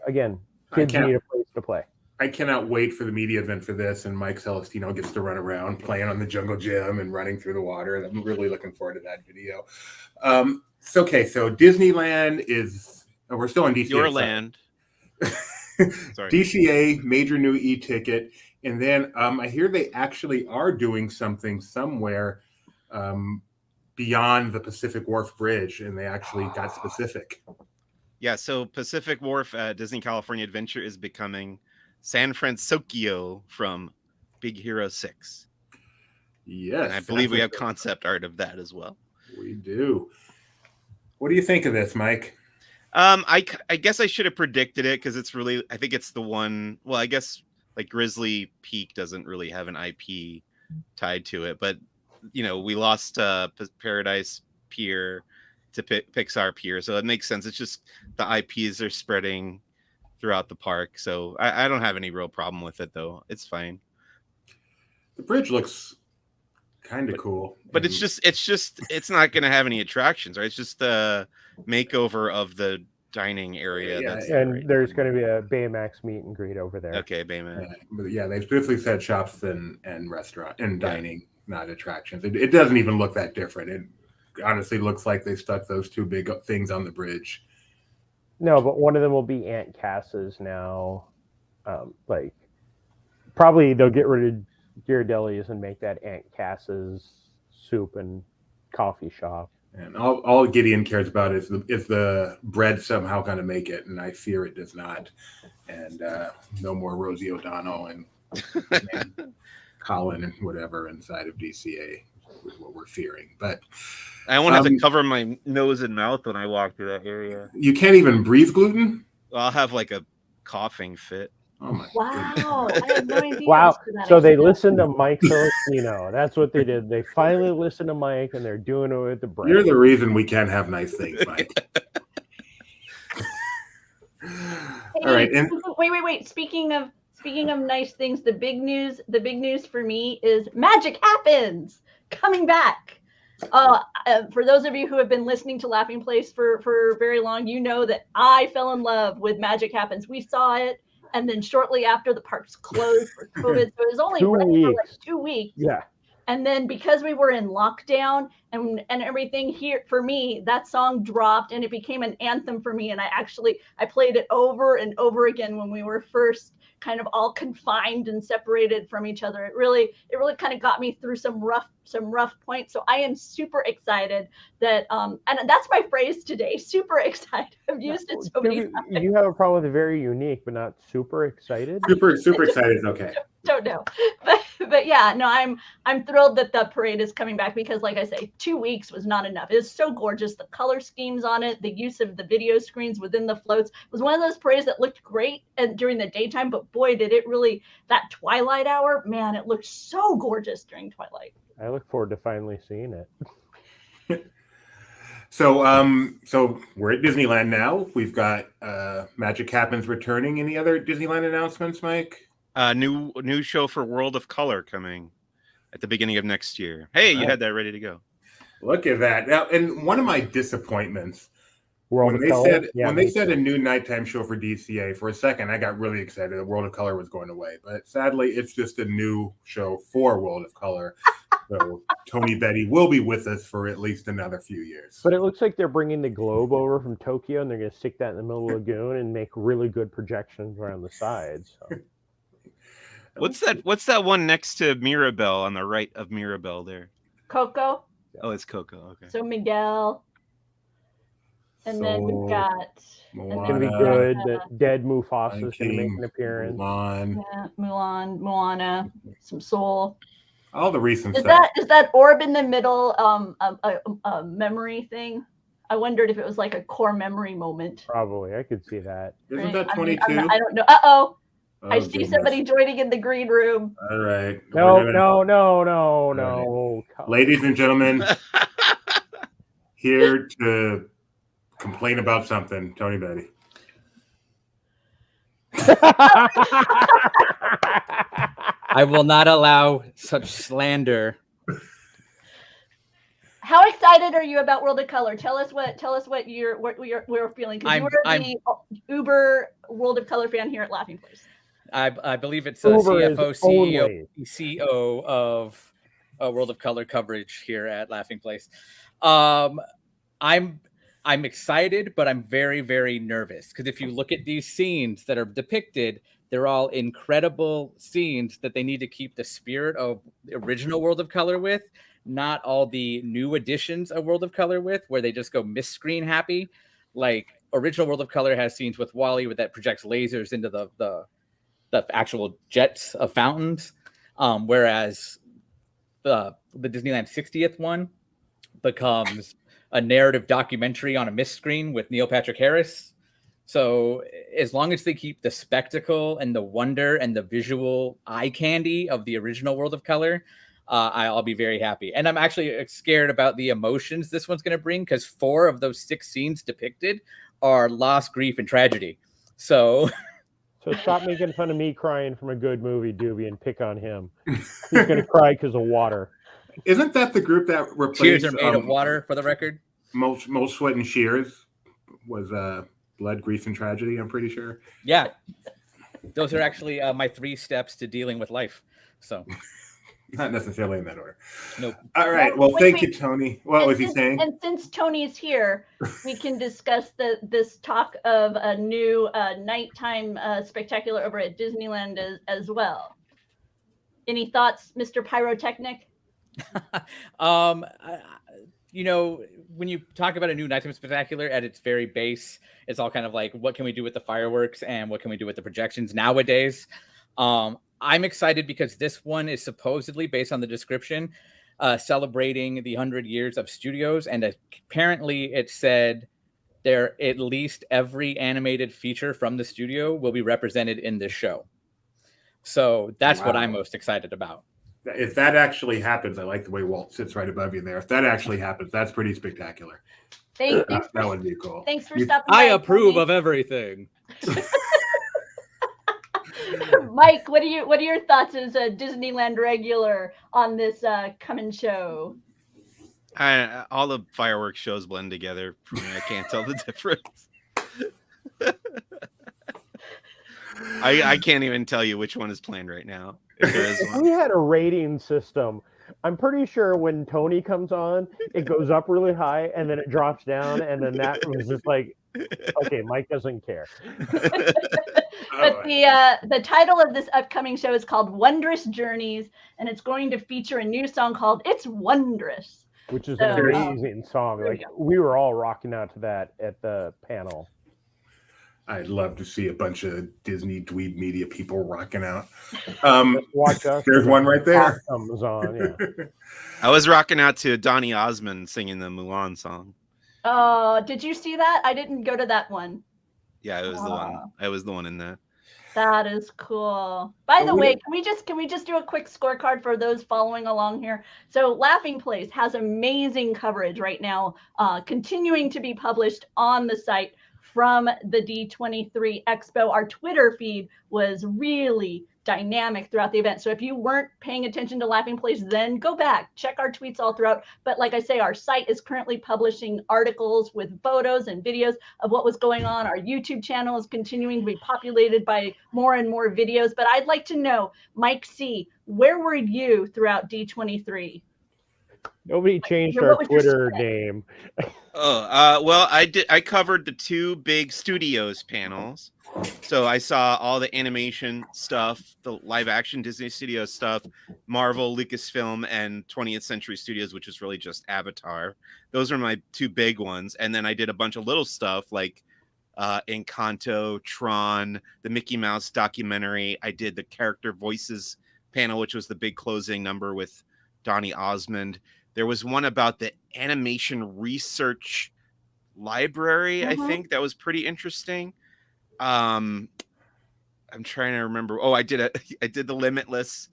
Again, kids need a place to play. I cannot wait for the media event for this, and Mike Celestino gets to run around playing on the jungle gym and running through the water. I'm really looking forward to that video. So Disneyland is, we're still in DCA. Your land. Sorry. DCA, major new e-ticket. And then I hear they actually are doing something somewhere beyond the Pacific Wharf Bridge, and they actually got specific. Yeah, so Pacific Wharf Disney California Adventure is becoming San Francisco from Big Hero 6. Yes. And I believe we have concept art of that as well. We do. What do you think of this, Mike? I guess I should have predicted it because it's really, I think it's the one, well, I guess like Grizzly Peak doesn't really have an IP tied to it, but we lost Paradise Pier to Pixar Pier, so it makes sense. It's just the IPs are spreading throughout the park, so I don't have any real problem with it though. It's fine. The bridge looks kind of cool, but it's not going to have any attractions, right? It's just the makeover of the dining area. Yeah, and there's going to be a Baymax meet and greet over there. Okay, Baymax. Yeah, they specifically said shops and restaurant and dining, not attractions. It doesn't even look that different. It honestly looks like they stuck those two big things on the bridge. No, but one of them will be Aunt Cass's now. Probably they'll get rid of Ghirardelli's and make that Aunt Cass's soup and coffee shop. And all Gideon cares about is the bread somehow going to make it, and I fear it does not. And no more Rosie O'Donnell and Colin and whatever inside of DCA is what we're fearing. But I won't have to cover my nose and mouth when I walk through that area. You can't even breathe gluten? I'll have like a coughing fit. Oh my wow! I had no idea. Wow! So they listened to Mike Celestino. That's what they did. They finally listened to Mike, and they're doing it with the bread. You're the reason we can't have nice things, Mike. All right. And wait. Speaking of nice things, the big news for me is Magic Happens coming back. For those of you who have been listening to Laughing Place for very long, you know that I fell in love with Magic Happens. We saw it. And then shortly after, the parks closed for COVID. So it was only running for like 2 weeks. Yeah. And then because we were in lockdown and everything here, for me, that song dropped and it became an anthem for me. And I played it over and over again when we were first kind of all confined and separated from each other. It really kind of got me through some rough points. So I am super excited that, and that's my phrase today, super excited. I've used it so many times. You have a problem with very unique, but not super excited? Super excited is okay. Don't know. But yeah, no, I'm thrilled that the parade is coming back because like I say, 2 weeks was not enough. It was so gorgeous. The color schemes on it, the use of the video screens within the floats was one of those parades that looked great during the daytime, but boy, did it really, that twilight hour, man, it looked so gorgeous during twilight. I look forward to finally seeing it. So we're at Disneyland now. We've got Magic Happens returning. Any other Disneyland announcements, Mike? New show for World of Color coming at the beginning of next year. Hey, you had that ready to go. Look at that. Now, and one of my disappointments World When of they Color? said Yeah, when they me said too. a new nighttime show for DCA, for a second I got really excited. The World of Color was going away, but sadly, it's just a new show for World of Color. So Tony Betty will be with us for at least another few years. But it looks like they're bringing the globe over from Tokyo, and they're going to stick that in the middle of the lagoon and make really good projections around the sides. So. What's that one next to Mirabelle on the right of Mirabelle there? Coco. Oh, it's Coco. Okay. So Miguel. And then we've got It's gonna be good. The dead Mufasa is gonna make an appearance. Moana, some Soul. All the recent Is stuff. that orb in the middle a memory thing? I wondered if it was like a core memory moment. Probably, I could see that. Isn't that 22? I don't know. Uh-oh. I see goodness. somebody joining in the green room. All right. No. Ladies and gentlemen, here to complain about something, Tony Betty. I will not allow such slander. How excited are you about World of Color? Tell us what we're feeling, because you were the Uber World of Color fan here at Laughing Place. I believe it's a CFO, CEO of World of Color coverage here at Laughing Place. I'm excited, but I'm very, very nervous, because if you look at these scenes that are depicted, they're all incredible scenes that they need to keep the spirit of the original World of Color with, not all the new additions of World of Color with, where they just go miss-screen happy. Like, original World of Color has scenes with Wally that projects lasers into the actual jets of fountains, whereas the Disneyland 60th one becomes a narrative documentary on a mist screen with Neil Patrick Harris. So as long as they keep the spectacle and the wonder and the visual eye candy of the original World of Color, I'll be very happy. And I'm actually scared about the emotions this one's going to bring, because 4 of those 6 scenes depicted are loss, grief, and tragedy. So stop making fun of me crying from a good movie, Doobie, and pick on him. He's going to cry because of water. Isn't that the group that replaced? Tears are made of water, for the record. Most Sweat and Shears was Blood, Grief, and Tragedy, I'm pretty sure. Yeah. Those are actually my 3 steps to dealing with life. So not necessarily in that order. Nope. All right. Well, thank you, Tony. What was he saying? And since Tony's here, we can discuss this talk of a new nighttime spectacular over at Disneyland as well. Any thoughts, Mr. Pyrotechnic? You know, when you talk about a new nighttime spectacular at its very base, it's all kind of like, what can we do with the fireworks and what can we do with the projections nowadays? I'm excited because this one is supposedly, based on the description, celebrating the 100 years of studios, and apparently it said there at least every animated feature from the studio will be represented in this show. So that's what I'm most excited about. If that actually happens, I like the way Walt sits right above you there. If that actually happens, that's pretty spectacular. Thanks that would be cool. Thanks for stopping by. I approve of everything. Mike, what are your thoughts as a Disneyland regular on this coming show? All the fireworks shows blend together for me. I can't tell the difference. I can't even tell you which one is planned right now. If we had a rating system, I'm pretty sure when Tony comes on, it goes up really high and then it drops down, and then that was just like, okay, Mike doesn't care. But the title of this upcoming show is called Wondrous Journeys, and it's going to feature a new song called It's Wondrous. Which is an amazing song. Like, we were all rocking out to that at the panel. I'd love to see a bunch of Disney dweeb media people rocking out. Watch us. There's one right there. Comes on, yeah. I was rocking out to Donny Osmond singing the Mulan song. Oh, did you see that? I didn't go to that one. Yeah, it was the one. I was the one in that. That is cool. By the way, can we just do a quick scorecard for those following along here? So Laughing Place has amazing coverage right now, continuing to be published on the site from the D23 Expo. Our Twitter feed was really dynamic throughout the event. So if you weren't paying attention to Laughing Place, then go back, check our tweets all throughout. But like I say, our site is currently publishing articles with photos and videos of what was going on. Our YouTube channel is continuing to be populated by more and more videos. But I'd like to know, Mike C., where were you throughout D23? Nobody changed What our was your Twitter spread? name. Well, I covered the two big studios panels. So I saw all the animation stuff, the live action Disney Studios stuff, Marvel, Lucasfilm, and 20th Century Studios, which is really just Avatar. Those are my two big ones. And then I did a bunch of little stuff like Encanto, Tron, the Mickey Mouse documentary. I did the character voices panel, which was the big closing number with Donny Osmond. There was one about the animation research library, I think, that was pretty interesting. I'm trying to remember. Oh, I did the Limitless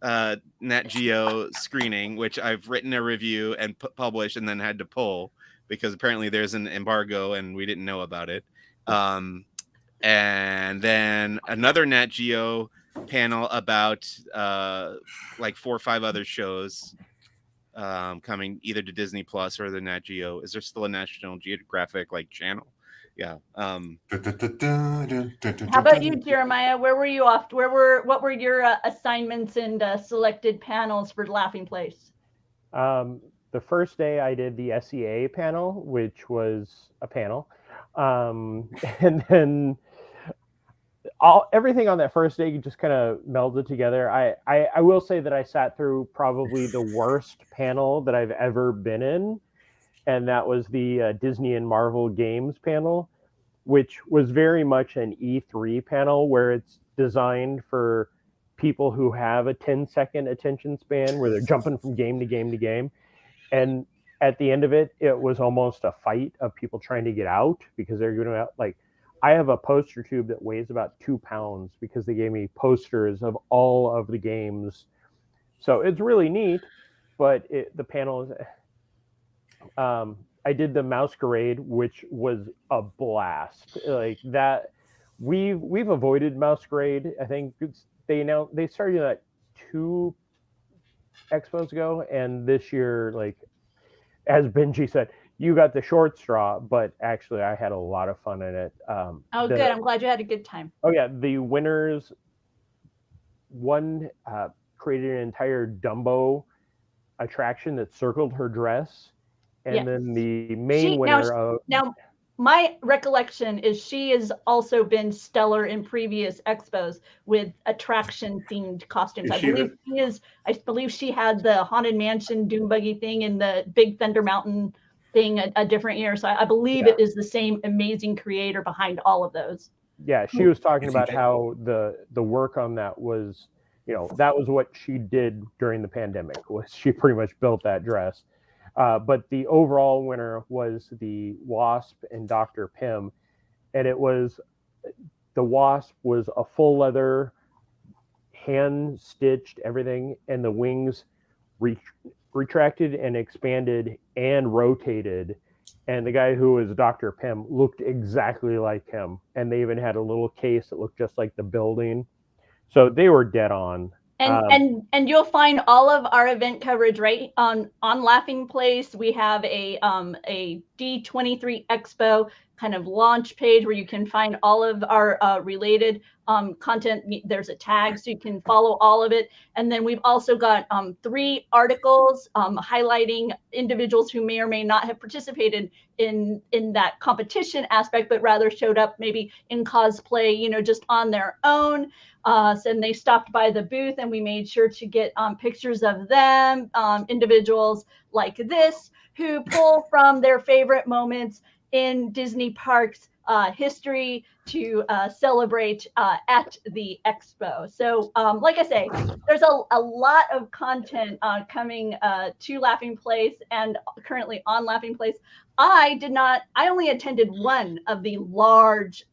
Nat Geo screening, which I've written a review and published and then had to pull because apparently there's an embargo and we didn't know about it. And then another Nat Geo panel about like 4 or 5 other shows coming either to Disney Plus or the Nat Geo. Is there still a National Geographic like channel? Yeah. How about you, Jeremiah? Where were you off? What were your assignments and selected panels for Laughing Place? The first day I did the SEA panel, which was a panel, and then everything on that first day just kind of melded together. I will say that I sat through probably the worst panel that I've ever been in, and that was the Disney and Marvel Games panel, which was very much an E3 panel where it's designed for people who have a 10-second attention span where they're jumping from game to game to game. And at the end of it, it was almost a fight of people trying to get out because they're going to, like, I have a poster tube that weighs about 2 pounds because they gave me posters of all of the games. So it's really neat, but the panel is... I did the Masquerade, which was a blast. Like that, we've avoided Masquerade. I think they started that 2 expos ago, and this year, like as Benji said, you got the short straw, but actually I had a lot of fun in it. Good. I'm glad you had a good time. Oh yeah, the winners. One created an entire Dumbo attraction that circled her dress. And then the main winner now, my recollection is she has also been stellar in previous expos with attraction-themed costumes. I believe she had the Haunted Mansion Doom Buggy thing and the Big Thunder Mountain thing a different year. So I believe it is the same amazing creator behind all of those. Yeah, she was talking about how the work on that was, that was what she did during the pandemic. Was she pretty much built that dress. But the overall winner was the Wasp and Dr. Pym. And the Wasp was a full leather, hand stitched everything, and the wings retracted and expanded and rotated. And the guy who was Dr. Pym looked exactly like him. And they even had a little case that looked just like the building. So they were dead on. And you'll find all of our event coverage right on Laughing Place. We have a D23 Expo kind of launch page where you can find all of our related content. There's a tag so you can follow all of it. And then we've also got 3 articles highlighting individuals who may or may not have participated in that competition aspect, but rather showed up maybe in cosplay, just on their own. And they stopped by the booth and we made sure to get pictures of them, individuals like this who pull from their favorite moments in Disney parks history to celebrate at the expo. So like I say, there's a lot of content coming to Laughing Place and currently on Laughing Place. I only attended one of the large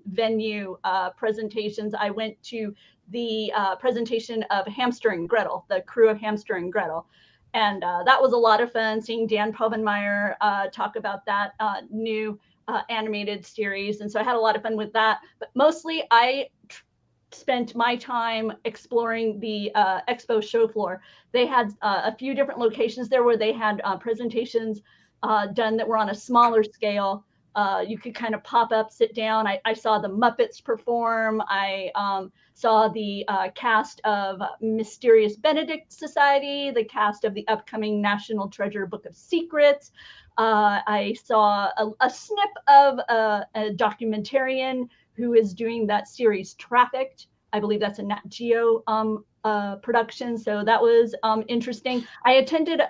venue presentations. I went to the presentation of Hamster and Gretel, the crew of Hamster and Gretel. And that was a lot of fun seeing Dan Povenmire talk about that new animated series. And so I had a lot of fun with that. But mostly I spent my time exploring the expo show floor. They had a few different locations there where they had presentations done that were on a smaller scale. You could kind of pop up, sit down. I saw the Muppets perform. I saw the cast of Mysterious Benedict Society, the cast of the upcoming National Treasure Book of Secrets. I saw a snip of a documentarian who is doing that series Trafficked. I believe that's a Nat Geo production. So that was interesting. I attended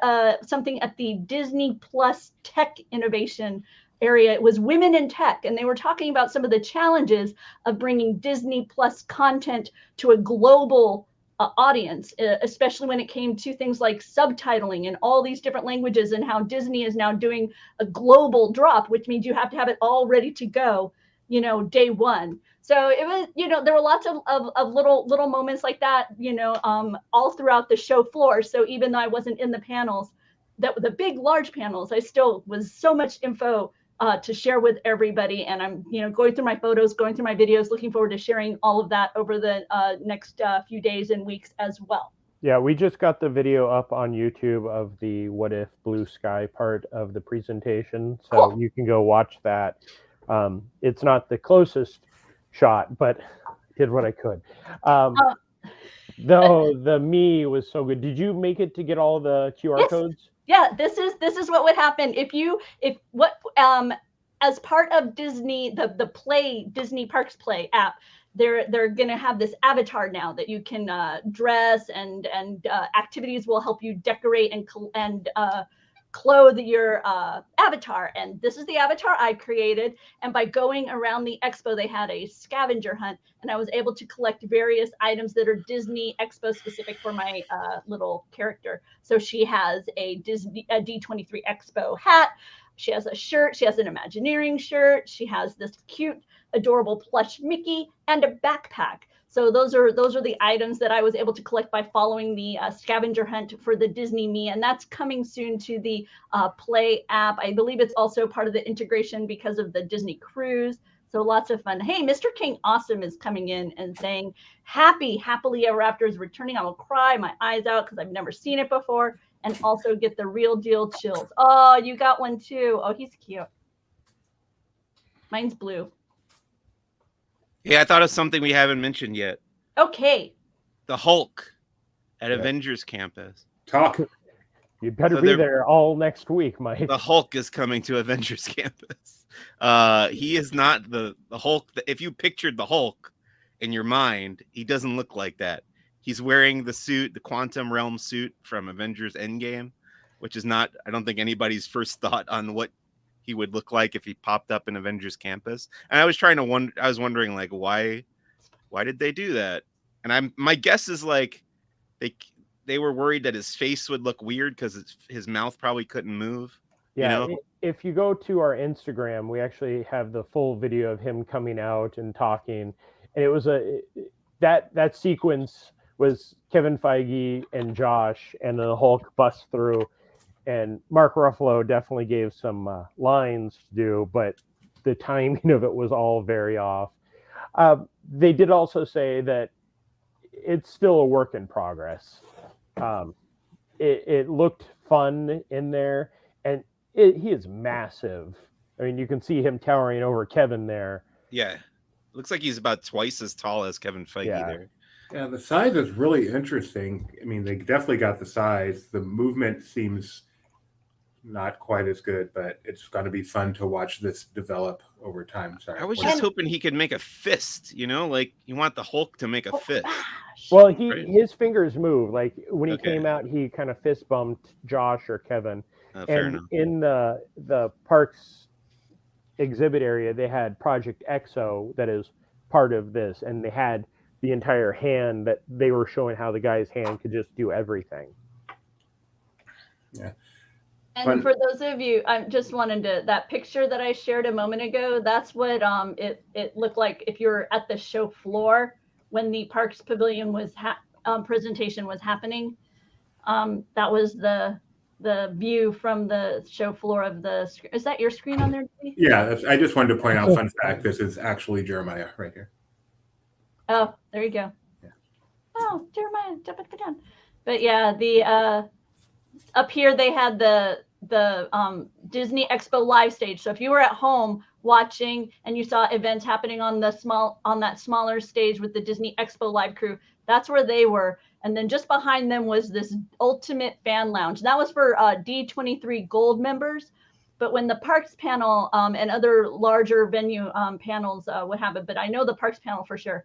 something at the Disney Plus Tech Innovation area. It was Women in Tech, and they were talking about some of the challenges of bringing Disney Plus content to a global audience, especially when it came to things like subtitling in all these different languages, and how Disney is now doing a global drop, which means you have to have it all ready to go, day one. So it was, there were lots of little moments like that, all throughout the show floor. So even though I wasn't in the panels, the big, large panels, I still was so much info to share with everybody. And I'm, going through my photos, going through my videos, looking forward to sharing all of that over the next few days and weeks as well. Yeah, we just got the video up on YouTube of the What If Blue Sky part of the presentation. So Cool. You can go watch that. It's not the closest shot, but did what I could. Though the me was so good. Did you make it to get all the QR codes? Yeah, this is what would happen as part of Disney, the Play Disney Parks Play app. They're gonna have this avatar now that you can dress, and activities will help you decorate and clothe your avatar. And this is the avatar I created. And by going around the expo, they had a scavenger hunt, and I was able to collect various items that are Disney Expo specific for my little character. So she has a D23 Expo hat. She has a shirt. She has an Imagineering shirt. She has this cute, adorable plush Mickey and a backpack. So those are the items that I was able to collect by following the scavenger hunt for the Disney Me, and that's coming soon to the Play app. I believe it's also part of the integration because of the Disney Cruise. So lots of fun. Hey, Mr. King Awesome is coming in and saying, happily ever after is returning. I will cry my eyes out because I've never seen it before, and also get the real deal chills. Oh, you got one too. Oh, he's cute. Mine's blue. Yeah, I thought of something we haven't mentioned yet. Okay. The Hulk at Avengers Campus. Talk. You better be there all next week, Mike. The Hulk is coming to Avengers Campus. He is not the Hulk. If you pictured the Hulk in your mind, he doesn't look like that. He's wearing the suit, the Quantum Realm suit from Avengers Endgame, which is not, I don't think, anybody's first thought on what he would look like if he popped up in Avengers Campus. And I was wondering like, why did they do that? And my guess is like they were worried that his face would look weird because his mouth probably couldn't move. Yeah, if you go to our Instagram, we actually have the full video of him coming out and talking. And it was that sequence was Kevin Feige and Josh, and the Hulk busts through. And Mark Ruffalo definitely gave some lines to do, but the timing of it was all very off. They did also say that it's still a work in progress. It looked fun in there, and he is massive. I mean, you can see him towering over Kevin there. Yeah, looks like he's about twice as tall as Kevin Feige there. Yeah, the size is really interesting. I mean, they definitely got the size. The movement seems not quite as good, but it's going to be fun to watch this develop over time. Sorry, I was just hoping he could make a fist, like you want the Hulk to make a fist. Well, his fingers move. Like when he came out, he kind of fist bumped Josh or Kevin. And in the parks exhibit area, they had Project EXO that is part of this, and they had the entire hand that they were showing how the guy's hand could just do everything. Yeah. And for those of you, I just wanted to, that picture that I shared a moment ago, that's what it looked like if you're at the show floor when the Parks Pavilion was presentation was happening. That was the the view from the show floor of the screen. Is that your screen on there, Dee? Yeah, I just wanted to point out, fun fact, this is actually Jeremiah right here. Oh, there you go. Yeah. Oh, Jeremiah, jump at the gun. But yeah, the up here they had the Disney Expo live stage. So if you were at home watching and you saw events happening on that smaller stage with the Disney Expo live crew, that's where they were. And then just behind them was this ultimate fan lounge. That was for D23 Gold members. But when the Parks Panel and other larger venue panels would have it, but I know the Parks Panel for sure,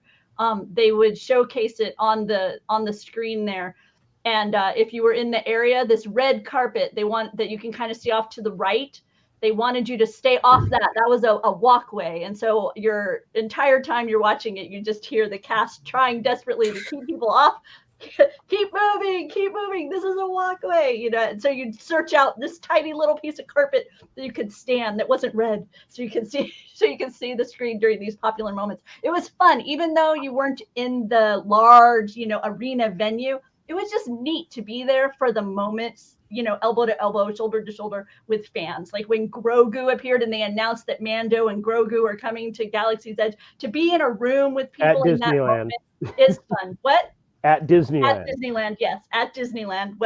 they would showcase it on the screen there. And if you were in the area, this red carpet, they want that you can kind of see off to the right. They wanted you to stay off that. That was a walkway. And so your entire time you're watching it, you just hear the cast trying desperately to keep people off. Keep moving. This is a walkway, you know. And so you'd search out this tiny little piece of carpet that you could stand that wasn't red, so you can see the screen during these popular moments. It was fun, even though you weren't in the large, you know, arena venue. It was just neat to be there for the moments, you know, elbow to elbow, shoulder to shoulder with fans. Like when Grogu appeared and they announced that Mando and Grogu are coming to Galaxy's Edge, to be in a room with people in that moment is fun. What? At Disneyland. At Disneyland, yes. At Disneyland,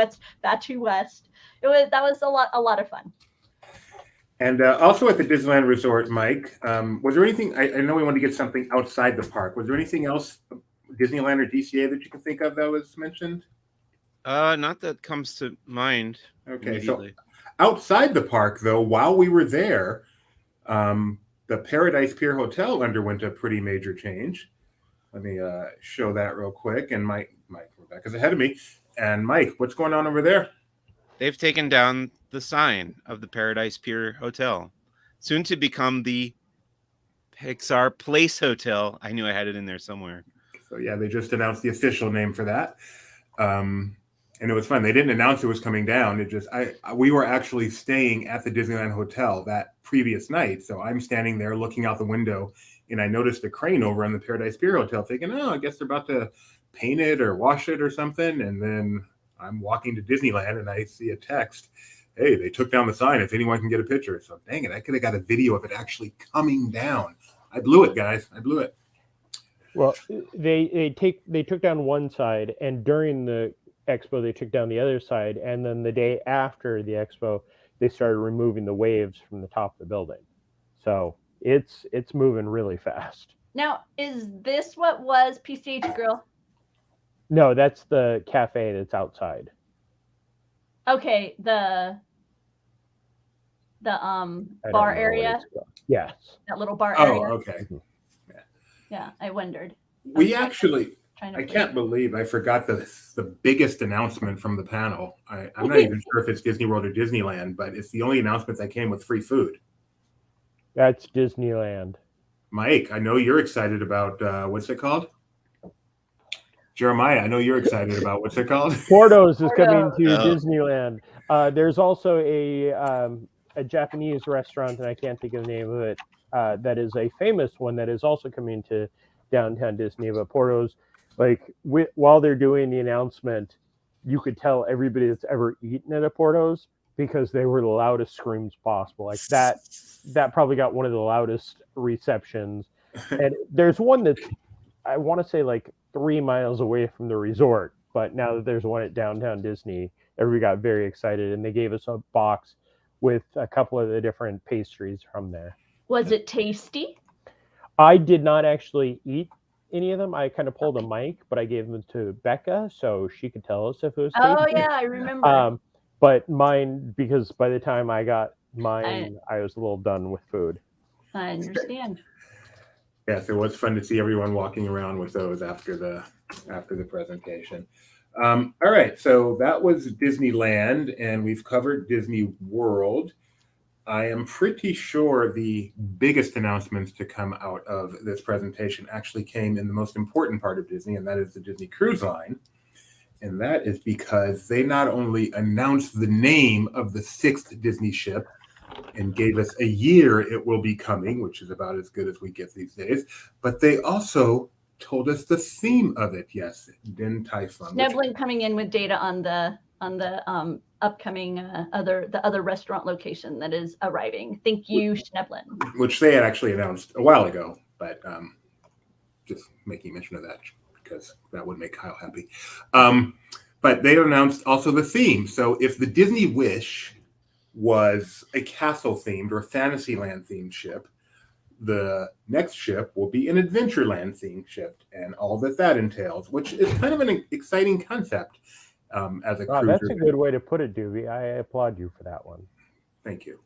Batu West. That was a lot of fun. And also at the Disneyland Resort, Mike, was there anything, I know we want to get something outside the park. Was there anything else, Disneyland or DCA, that you can think of that was mentioned? Not that comes to mind. Okay, so outside the park, though, while we were there, the Paradise Pier Hotel underwent a pretty major change. Let me show that real quick. And Mike, Rebecca's ahead of me. And Mike, what's going on over there? They've taken down the sign of the Paradise Pier Hotel, soon to become the Pixar Place Hotel. I knew I had it in there somewhere. So yeah, they just announced the official name for that. And it was fun. They didn't announce it was coming down. We were actually staying at the Disneyland Hotel that previous night. So I'm standing there looking out the window, and I noticed a crane over on the Paradise Pier Hotel thinking, oh, I guess they're about to paint it or wash it or something. And then I'm walking to Disneyland and I see a text. Hey, they took down the sign. If anyone can get a picture. So dang it, I could have got a video of it actually coming down. I blew it, guys. I blew it. Well, they took down one side, and during the expo they took down the other side, and then the day after the expo they started removing the waves from the top of the building. So it's moving really fast. Now, is this what was PCH Grill? No, that's the cafe that's outside. Okay, the bar area. Yes. That little bar area. Oh, okay. Yeah, I wondered. We actually, I can't believe I forgot the biggest announcement from the panel. I'm not even sure if it's Disney World or Disneyland, but it's the only announcement that came with free food. That's Disneyland. Mike, I know you're excited about, what's it called? Jeremiah, I know you're excited about, what's it called? Portos is coming to Disneyland. There's also a Japanese restaurant, and I can't think of the name of it, that is a famous one that is also coming to downtown Disney. But Portos, while they're doing the announcement, you could tell everybody that's ever eaten at a Portos, because they were the loudest screams possible. Like that probably got one of the loudest receptions. And there's one that's, I want to say, 3 miles away from the resort, but now that there's one at downtown Disney, everybody got very excited, and they gave us a box with a couple of the different pastries from there. Was it tasty? I did not actually eat any of them. I kind of pulled a mic, but I gave them to Becca so she could tell us if it was tasty. Oh yeah, I remember. But mine, because by the time I got mine, I was a little done with food. I understand. Yes, it was fun to see everyone walking around with those after the presentation. All right, so that was Disneyland, and we've covered Disney World. I am pretty sure the biggest announcements to come out of this presentation actually came in the most important part of Disney, and that is the Disney Cruise Line. And that is because they not only announced the name of the 6th Disney ship and gave us a year it will be coming, which is about as good as we get these days, but they also told us the theme of it. Yes, Din Tai Fung. Nevlin coming in with data on the on the upcoming the other restaurant location that is arriving. Thank you, Schneblin. Which they had actually announced a while ago, but just making mention of that because that would make Kyle happy. But they announced also the theme. So if the Disney Wish was a castle themed or a Fantasyland themed ship, the next ship will be an Adventureland themed ship, and all that entails, which is kind of an exciting concept as a cruiser. That's a good way to put it, Doobie. I applaud you for that one. Thank you.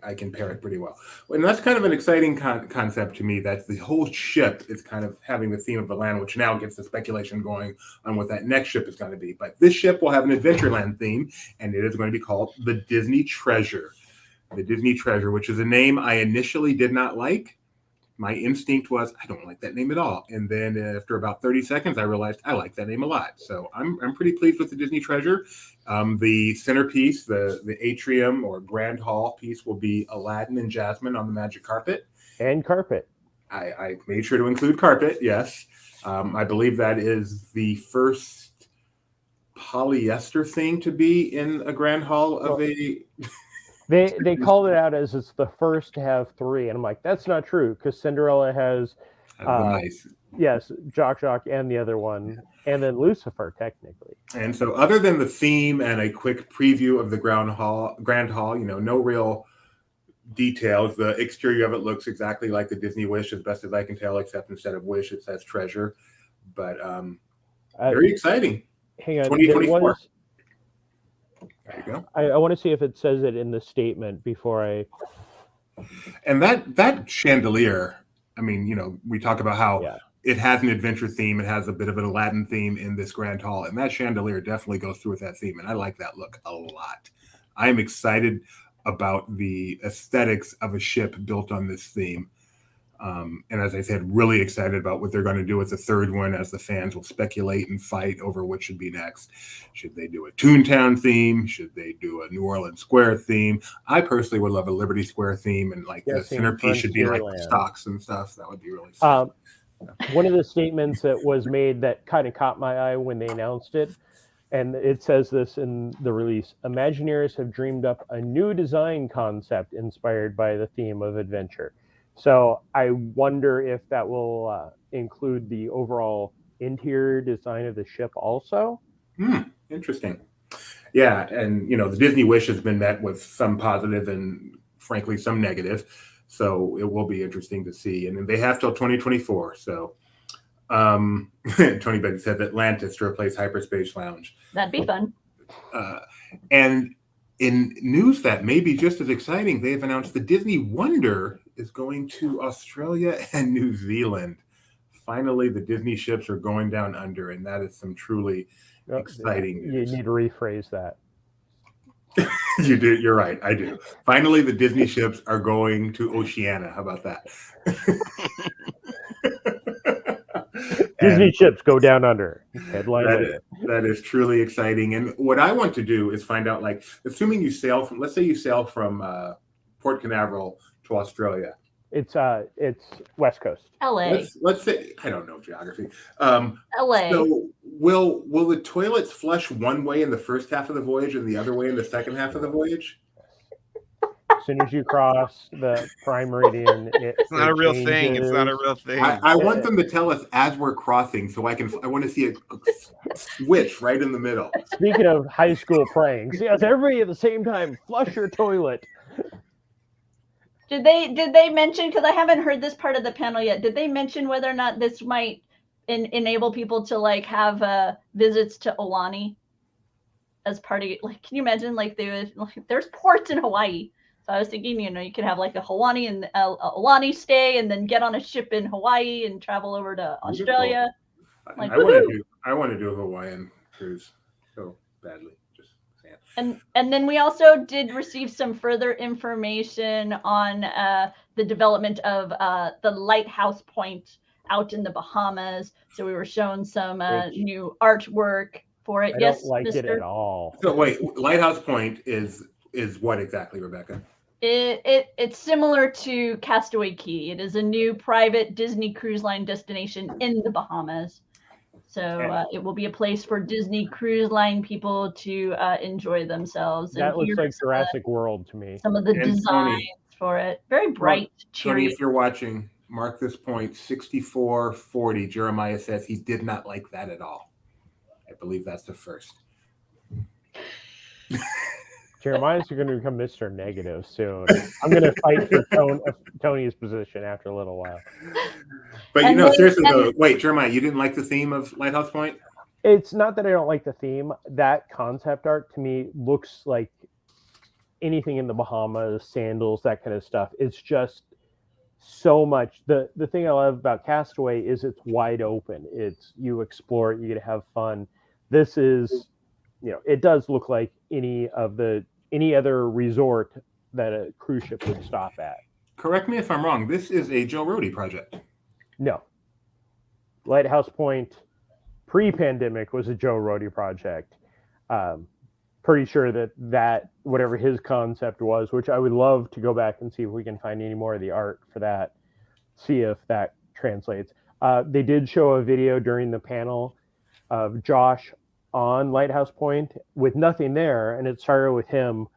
I can pair it pretty well. And that's kind of an exciting concept to me, that the whole ship is kind of having the theme of the land, which now gets the speculation going on what that next ship is going to be. But this ship will have an Adventureland theme, and it is going to be called the Disney Treasure. The Disney Treasure, which is a name I initially did not like. My instinct was, I don't like that name at all. And then after about 30 seconds, I realized I like that name a lot. So I'm pretty pleased with the Disney Treasure. The centerpiece, the atrium or grand hall piece, will be Aladdin and Jasmine on the magic carpet. And carpet. I made sure to include carpet, yes. I believe that is the first polyester thing to be in a grand hall of a... They called it out as it's the first to have 3, and I'm like, that's not true, because Cinderella has nice. Yes, Jock and the other one, and then Lucifer technically. And so, other than the theme and a quick preview of the grand hall, no real details. The exterior of it looks exactly like the Disney Wish, as best as I can tell, except instead of Wish, it says Treasure. But very exciting. Hang on, 2024. There you go. I want to see if it says it in the statement before I. And that chandelier, I mean, we talk about how it has an adventure theme. It has a bit of an Aladdin theme in this grand hall. And that chandelier definitely goes through with that theme. And I like that look a lot. I'm excited about the aesthetics of a ship built on this theme. And as I said, really excited about what they're going to do with the third one, as the fans will speculate and fight over what should be next. Should they do a Toontown theme? Should they do a New Orleans Square theme? I personally would love a Liberty Square theme, and the centerpiece should be like stocks and stuff. That would be really fun. One of the statements that was made that kind of caught my eye when they announced it, and it says this in the release: Imagineers have dreamed up a new design concept inspired by the theme of adventure. So I wonder if that will include the overall interior design of the ship also. Interesting. Yeah, and the Disney Wish has been met with some positive and frankly some negative. So it will be interesting to see. And they have till 2024. So Tony Betty said Atlantis to replace Hyperspace Lounge. That'd be fun. And in news that may be just as exciting, they have announced the Disney Wonder is going to Australia and New Zealand. Finally, the Disney ships are going down under, and that is some truly exciting news. You need to rephrase that. You do. You're right. I do. Finally, the Disney ships are going to Oceania. How about that? Disney ships go down under. Headline. That is truly exciting. And what I want to do is find out, assuming you sail from, let's say you sail from Port Canaveral to Australia. It's West Coast. LA. Let's say, I don't know geography. LA. So will the toilets flush one way in the first half of the voyage and the other way in the second half of the voyage? As soon as you cross the prime meridian, it's not a real thing. It's not a real thing. I want them to tell us as we're crossing, so I want to see a switch right in the middle. Speaking of high school pranks, yes, everybody at the same time, flush your toilet. Did they mention, because I haven't heard this part of the panel yet, did they mention whether or not this might enable people to have visits to Aulani as part of can you imagine there's ports in Hawaii. So I was thinking, you could have a Hawaii and Aulani stay, and then get on a ship in Hawaii and travel over to Australia. I want to do a Hawaiian cruise so badly. Just saying. And then we also did receive some further information on the development of the lighthouse point out in the Bahamas. So we were shown some new artwork for it. I don't like it at all. So wait, Lighthouse Point is what exactly, Rebecca? It's similar to Castaway Cay. It is a new private Disney Cruise Line destination in the Bahamas. So it will be a place for Disney Cruise Line people to enjoy themselves. That looks here's like Jurassic World to me. some of the And designs Tony, for it. Very bright, cheery. Tony, if you're watching, mark this point, 6440. Jeremiah says he did not like that at all. I believe that's the first. Jeremiah's going to become Mr. Negative soon. I'm going to fight for Tony's position after a little while. But you know, seriously though, wait, Jeremiah, you didn't like the theme of Lighthouse Point? It's not that I don't like the theme. That concept art to me looks like anything in the Bahamas, sandals, that kind of stuff. It's just so much. The thing I love about Castaway is it's wide open. It's you explore it, you get to have fun. This is, you know, it does look like any other resort that a cruise ship would stop at. Correct me if I'm wrong. This is a Joe Rohde project. No. Lighthouse Point pre-pandemic was a Joe Rohde project. Pretty sure that whatever his concept was, which I would love to go back and see if we can find any more of the art for that, see if that translates. They did show a video during the panel of Josh on Lighthouse Point with nothing there, and it started with him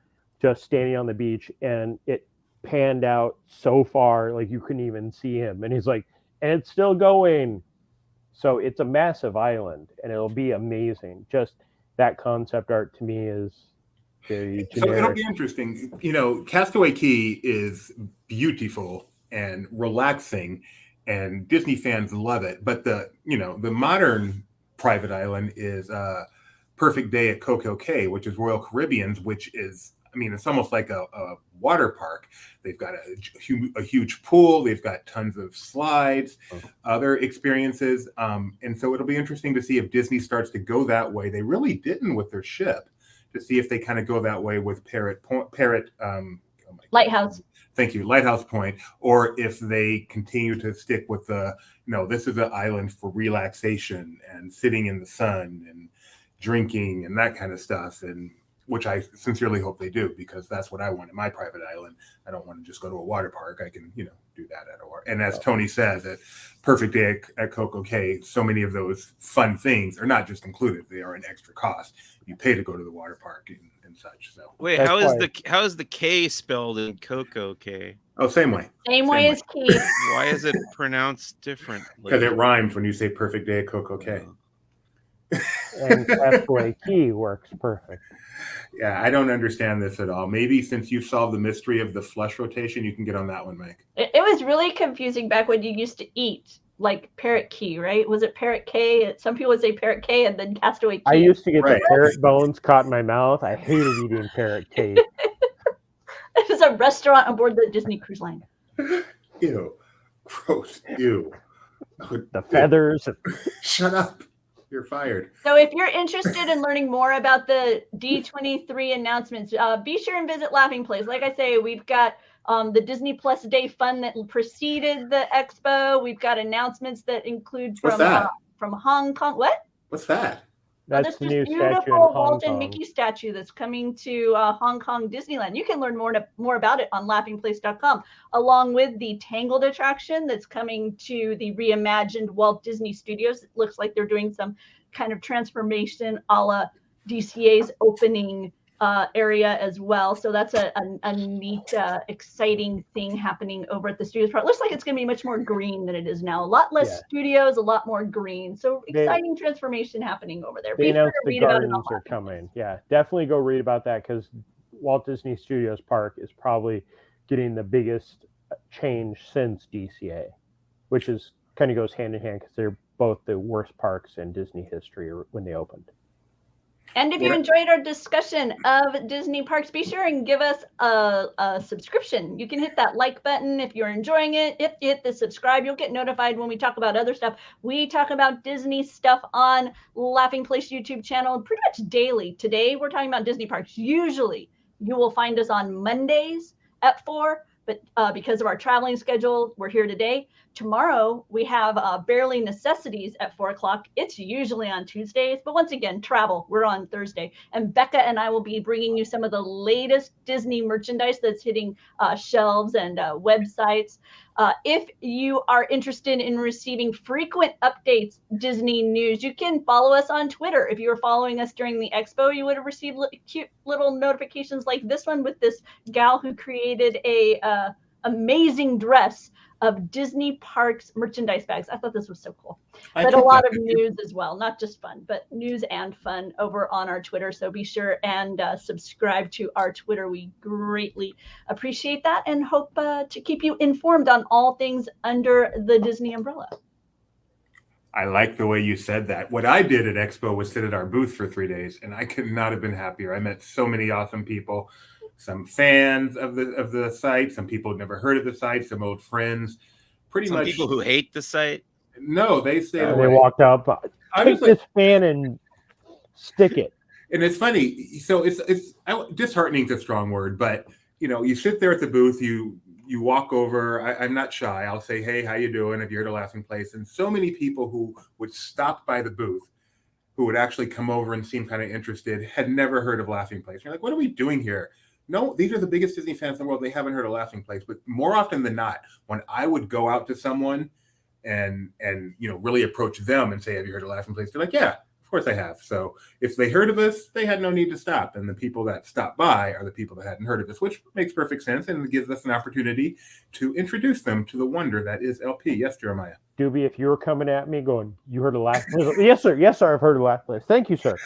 just standing on the beach, and it panned out so far like you couldn't even see him, and he's like, and it's still going. So it's a massive island, and it'll be amazing. Just that concept art to me is very generic. So it'll be interesting. You know, Castaway Cay is beautiful and relaxing, and Disney fans love it. But the modern private island is Perfect Day at Coco Cay, which is Royal Caribbean's, which is, I mean, it's almost like a water park. They've got a huge pool. They've got tons of slides, other experiences. And so it'll be interesting to see if Disney starts to go that way. They really didn't with their ship, to see if they kind of go that way with Lighthouse. Thank you, Lighthouse Point, or if they continue to stick with this is an island for relaxation and sitting in the sun and drinking and that kind of stuff, and which I sincerely hope they do, because that's what I want in my private island. I don't want to just go to a water park. I can, do that at a water. And as Tony says, at Perfect Day at Coco Cay, so many of those fun things are not just included; they are an extra cost. You pay to go to the water park and such. So wait, how is the K spelled in Coco Cay? Oh, same way. Same way as Key. Why is it pronounced differently? Because it rhymes when you say Perfect Day at Coco Cay. And Castaway Cay works perfect. Yeah, I don't understand this at all. Maybe since you've solved the mystery of the flush rotation, you can get on that one, Mike. It was really confusing back when you used to eat like Parrot Key, right? Was it Parrot Cay? Some people would say Parrot Cay and then Castaway Cay. I used to get the parrot bones caught in my mouth. I hated eating Parrot Cay. It was a restaurant on board the Disney Cruise Line. Ew. Gross. Ew. The feathers. Shut up. You're fired. So if you're interested in learning more about the D23 announcements, be sure and visit Laughing Place. Like I say, we've got the Disney Plus Day Fun that preceded the expo. We've got announcements that include from Hong Kong. What? What's that? That's the new statue in beautiful Hong Walt and Kong. Mickey statue that's coming to Hong Kong Disneyland. You can learn more about it on laughingplace.com, along with the Tangled attraction that's coming to the reimagined Walt Disney Studios. It looks like they're doing some kind of transformation a la DCA's opening area as well. So that's a neat, exciting thing happening over at the studios part. It looks like it's going to be much more green than it is now. A lot less studios, a lot more green. So exciting transformation happening over there. They announced the gardens are coming. Yeah, definitely go read about that, because Walt Disney Studios Park is probably getting the biggest change since DCA, which is kind of goes hand in hand because they're both the worst parks in Disney history when they opened. And if you enjoyed our discussion of Disney parks, be sure and give us a subscription. You can hit that like button if you're enjoying it. If you hit the subscribe, you'll get notified when we talk about other stuff. We talk about Disney stuff on Laughing Place YouTube channel pretty much daily. Today, we're talking about Disney parks. Usually, you will find us on Mondays at 4, but because of our traveling schedule, we're here today. Tomorrow, we have Barely Necessities at 4 o'clock. It's usually on Tuesdays, but once again, travel, we're on Thursday. And Becca and I will be bringing you some of the latest Disney merchandise that's hitting shelves and websites. If you are interested in receiving frequent updates, Disney news, you can follow us on Twitter. If you were following us during the expo, you would have received cute little notifications like this one with this gal who created a amazing dress of Disney Parks merchandise bags. I thought this was so cool. But a lot of news as well, not just fun, but news and fun over on our Twitter. So be sure and subscribe to our Twitter. We greatly appreciate that and hope to keep you informed on all things under the Disney umbrella. I like the way you said that. What I did at Expo was sit at our booth for 3 days, and I could not have been happier. I met so many awesome people. Some fans of the site, some people who'd never heard of the site, some old friends. Pretty much people who hate the site. No, they stayed away. They walked up. Take this fan and stick it. And it's funny. So it's disheartening is a strong word, but you sit there at the booth, you walk over. I'm not shy. I'll say, hey, how you doing? Have you heard of Laughing Place? And so many people who would stop by the booth, who would actually come over and seem kind of interested, had never heard of Laughing Place. You're like, what are we doing here? No, these are the biggest Disney fans in the world. They haven't heard of Laughing Place. But more often than not, when I would go out to someone and really approach them and say, have you heard of Laughing Place? They're like, yeah, of course I have. So if they heard of us, they had no need to stop. And the people that stopped by are the people that hadn't heard of us, which makes perfect sense. And it gives us an opportunity to introduce them to the wonder that is LP. Yes, Jeremiah. Doobie, if you were coming at me going, you heard of Laughing Place? Yes, sir. Yes, sir. I've heard of Laughing Place. Thank you, sir.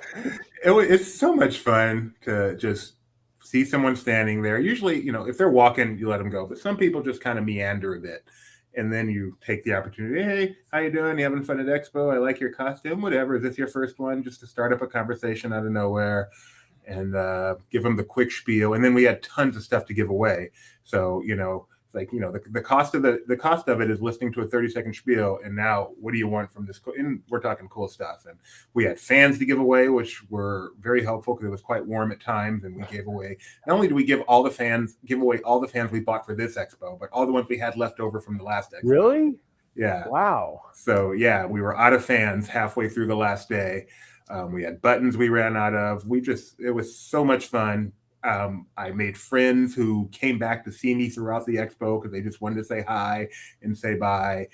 It's so much fun to just see someone standing there. Usually, if they're walking, you let them go. But some people just kind of meander a bit. And then you take the opportunity. Hey, how you doing? You having fun at Expo? I like your costume. Whatever. Is this your first one? Just to start up a conversation out of nowhere and give them the quick spiel. And then we had tons of stuff to give away. So, it's like, the cost of it is listening to a 30-second spiel. And now what do you want from this? And we're talking cool stuff. And we had fans to give away, which were very helpful because it was quite warm at times. And we gave away, not only do we give away all the fans we bought for this expo, but all the ones we had left over from the last expo. Really? Yeah. Wow. So yeah, we were out of fans halfway through the last day. We had buttons we ran out of. It was so much fun. I made friends who came back to see me throughout the expo because they just wanted to say hi and say bye.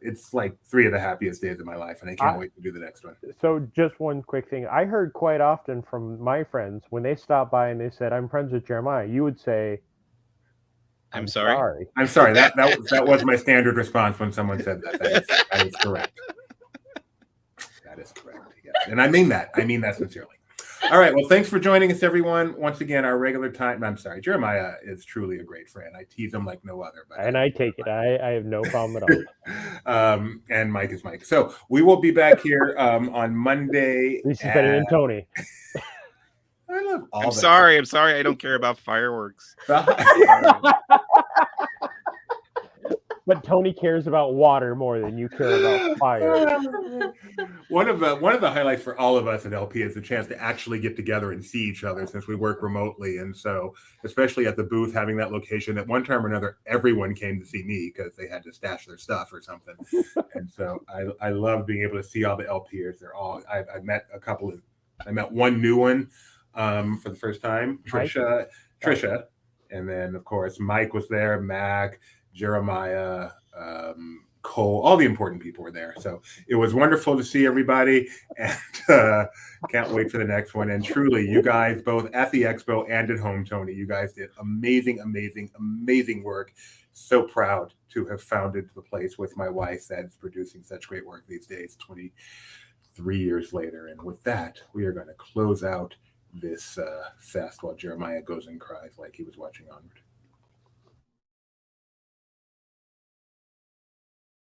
It's like 3 of the happiest days of my life, and I can't wait to do the next one. So just one quick thing. I heard quite often from my friends when they stopped by and they said, I'm friends with Jeremiah, you would say, I'm sorry. I'm sorry. That was my standard response when someone said that. That is correct. That is correct. Yes. And I mean that. Sincerely. All right. Well, thanks for joining us, everyone. Once again, our regular time. I'm sorry. Jeremiah is truly a great friend. I tease him like no other. And I take it. I have no problem at all. And Mike is Mike. So we will be back here on Monday. This is better than Tony. I love all I'm sorry. I don't care about fireworks. But Tony cares about water more than you care about fire. One of the highlights for all of us at LP is the chance to actually get together and see each other since we work remotely. And so, especially at the booth, having that location, at one time or another, everyone came to see me because they had to stash their stuff or something. And so I love being able to see all the LPers. They're all, I met one new one for the first time, Trisha. And then, of course, Mike was there, Mac, Jeremiah, Cole, all the important people were there. So it was wonderful to see everybody, and can't wait for the next one. And truly, you guys, both at the expo and at home, Tony, you guys did amazing, amazing, amazing work. So proud to have founded the place with my wife that is producing such great work these days, 23 years later. And with that, we are going to close out this fest while Jeremiah goes and cries like he was watching Onward.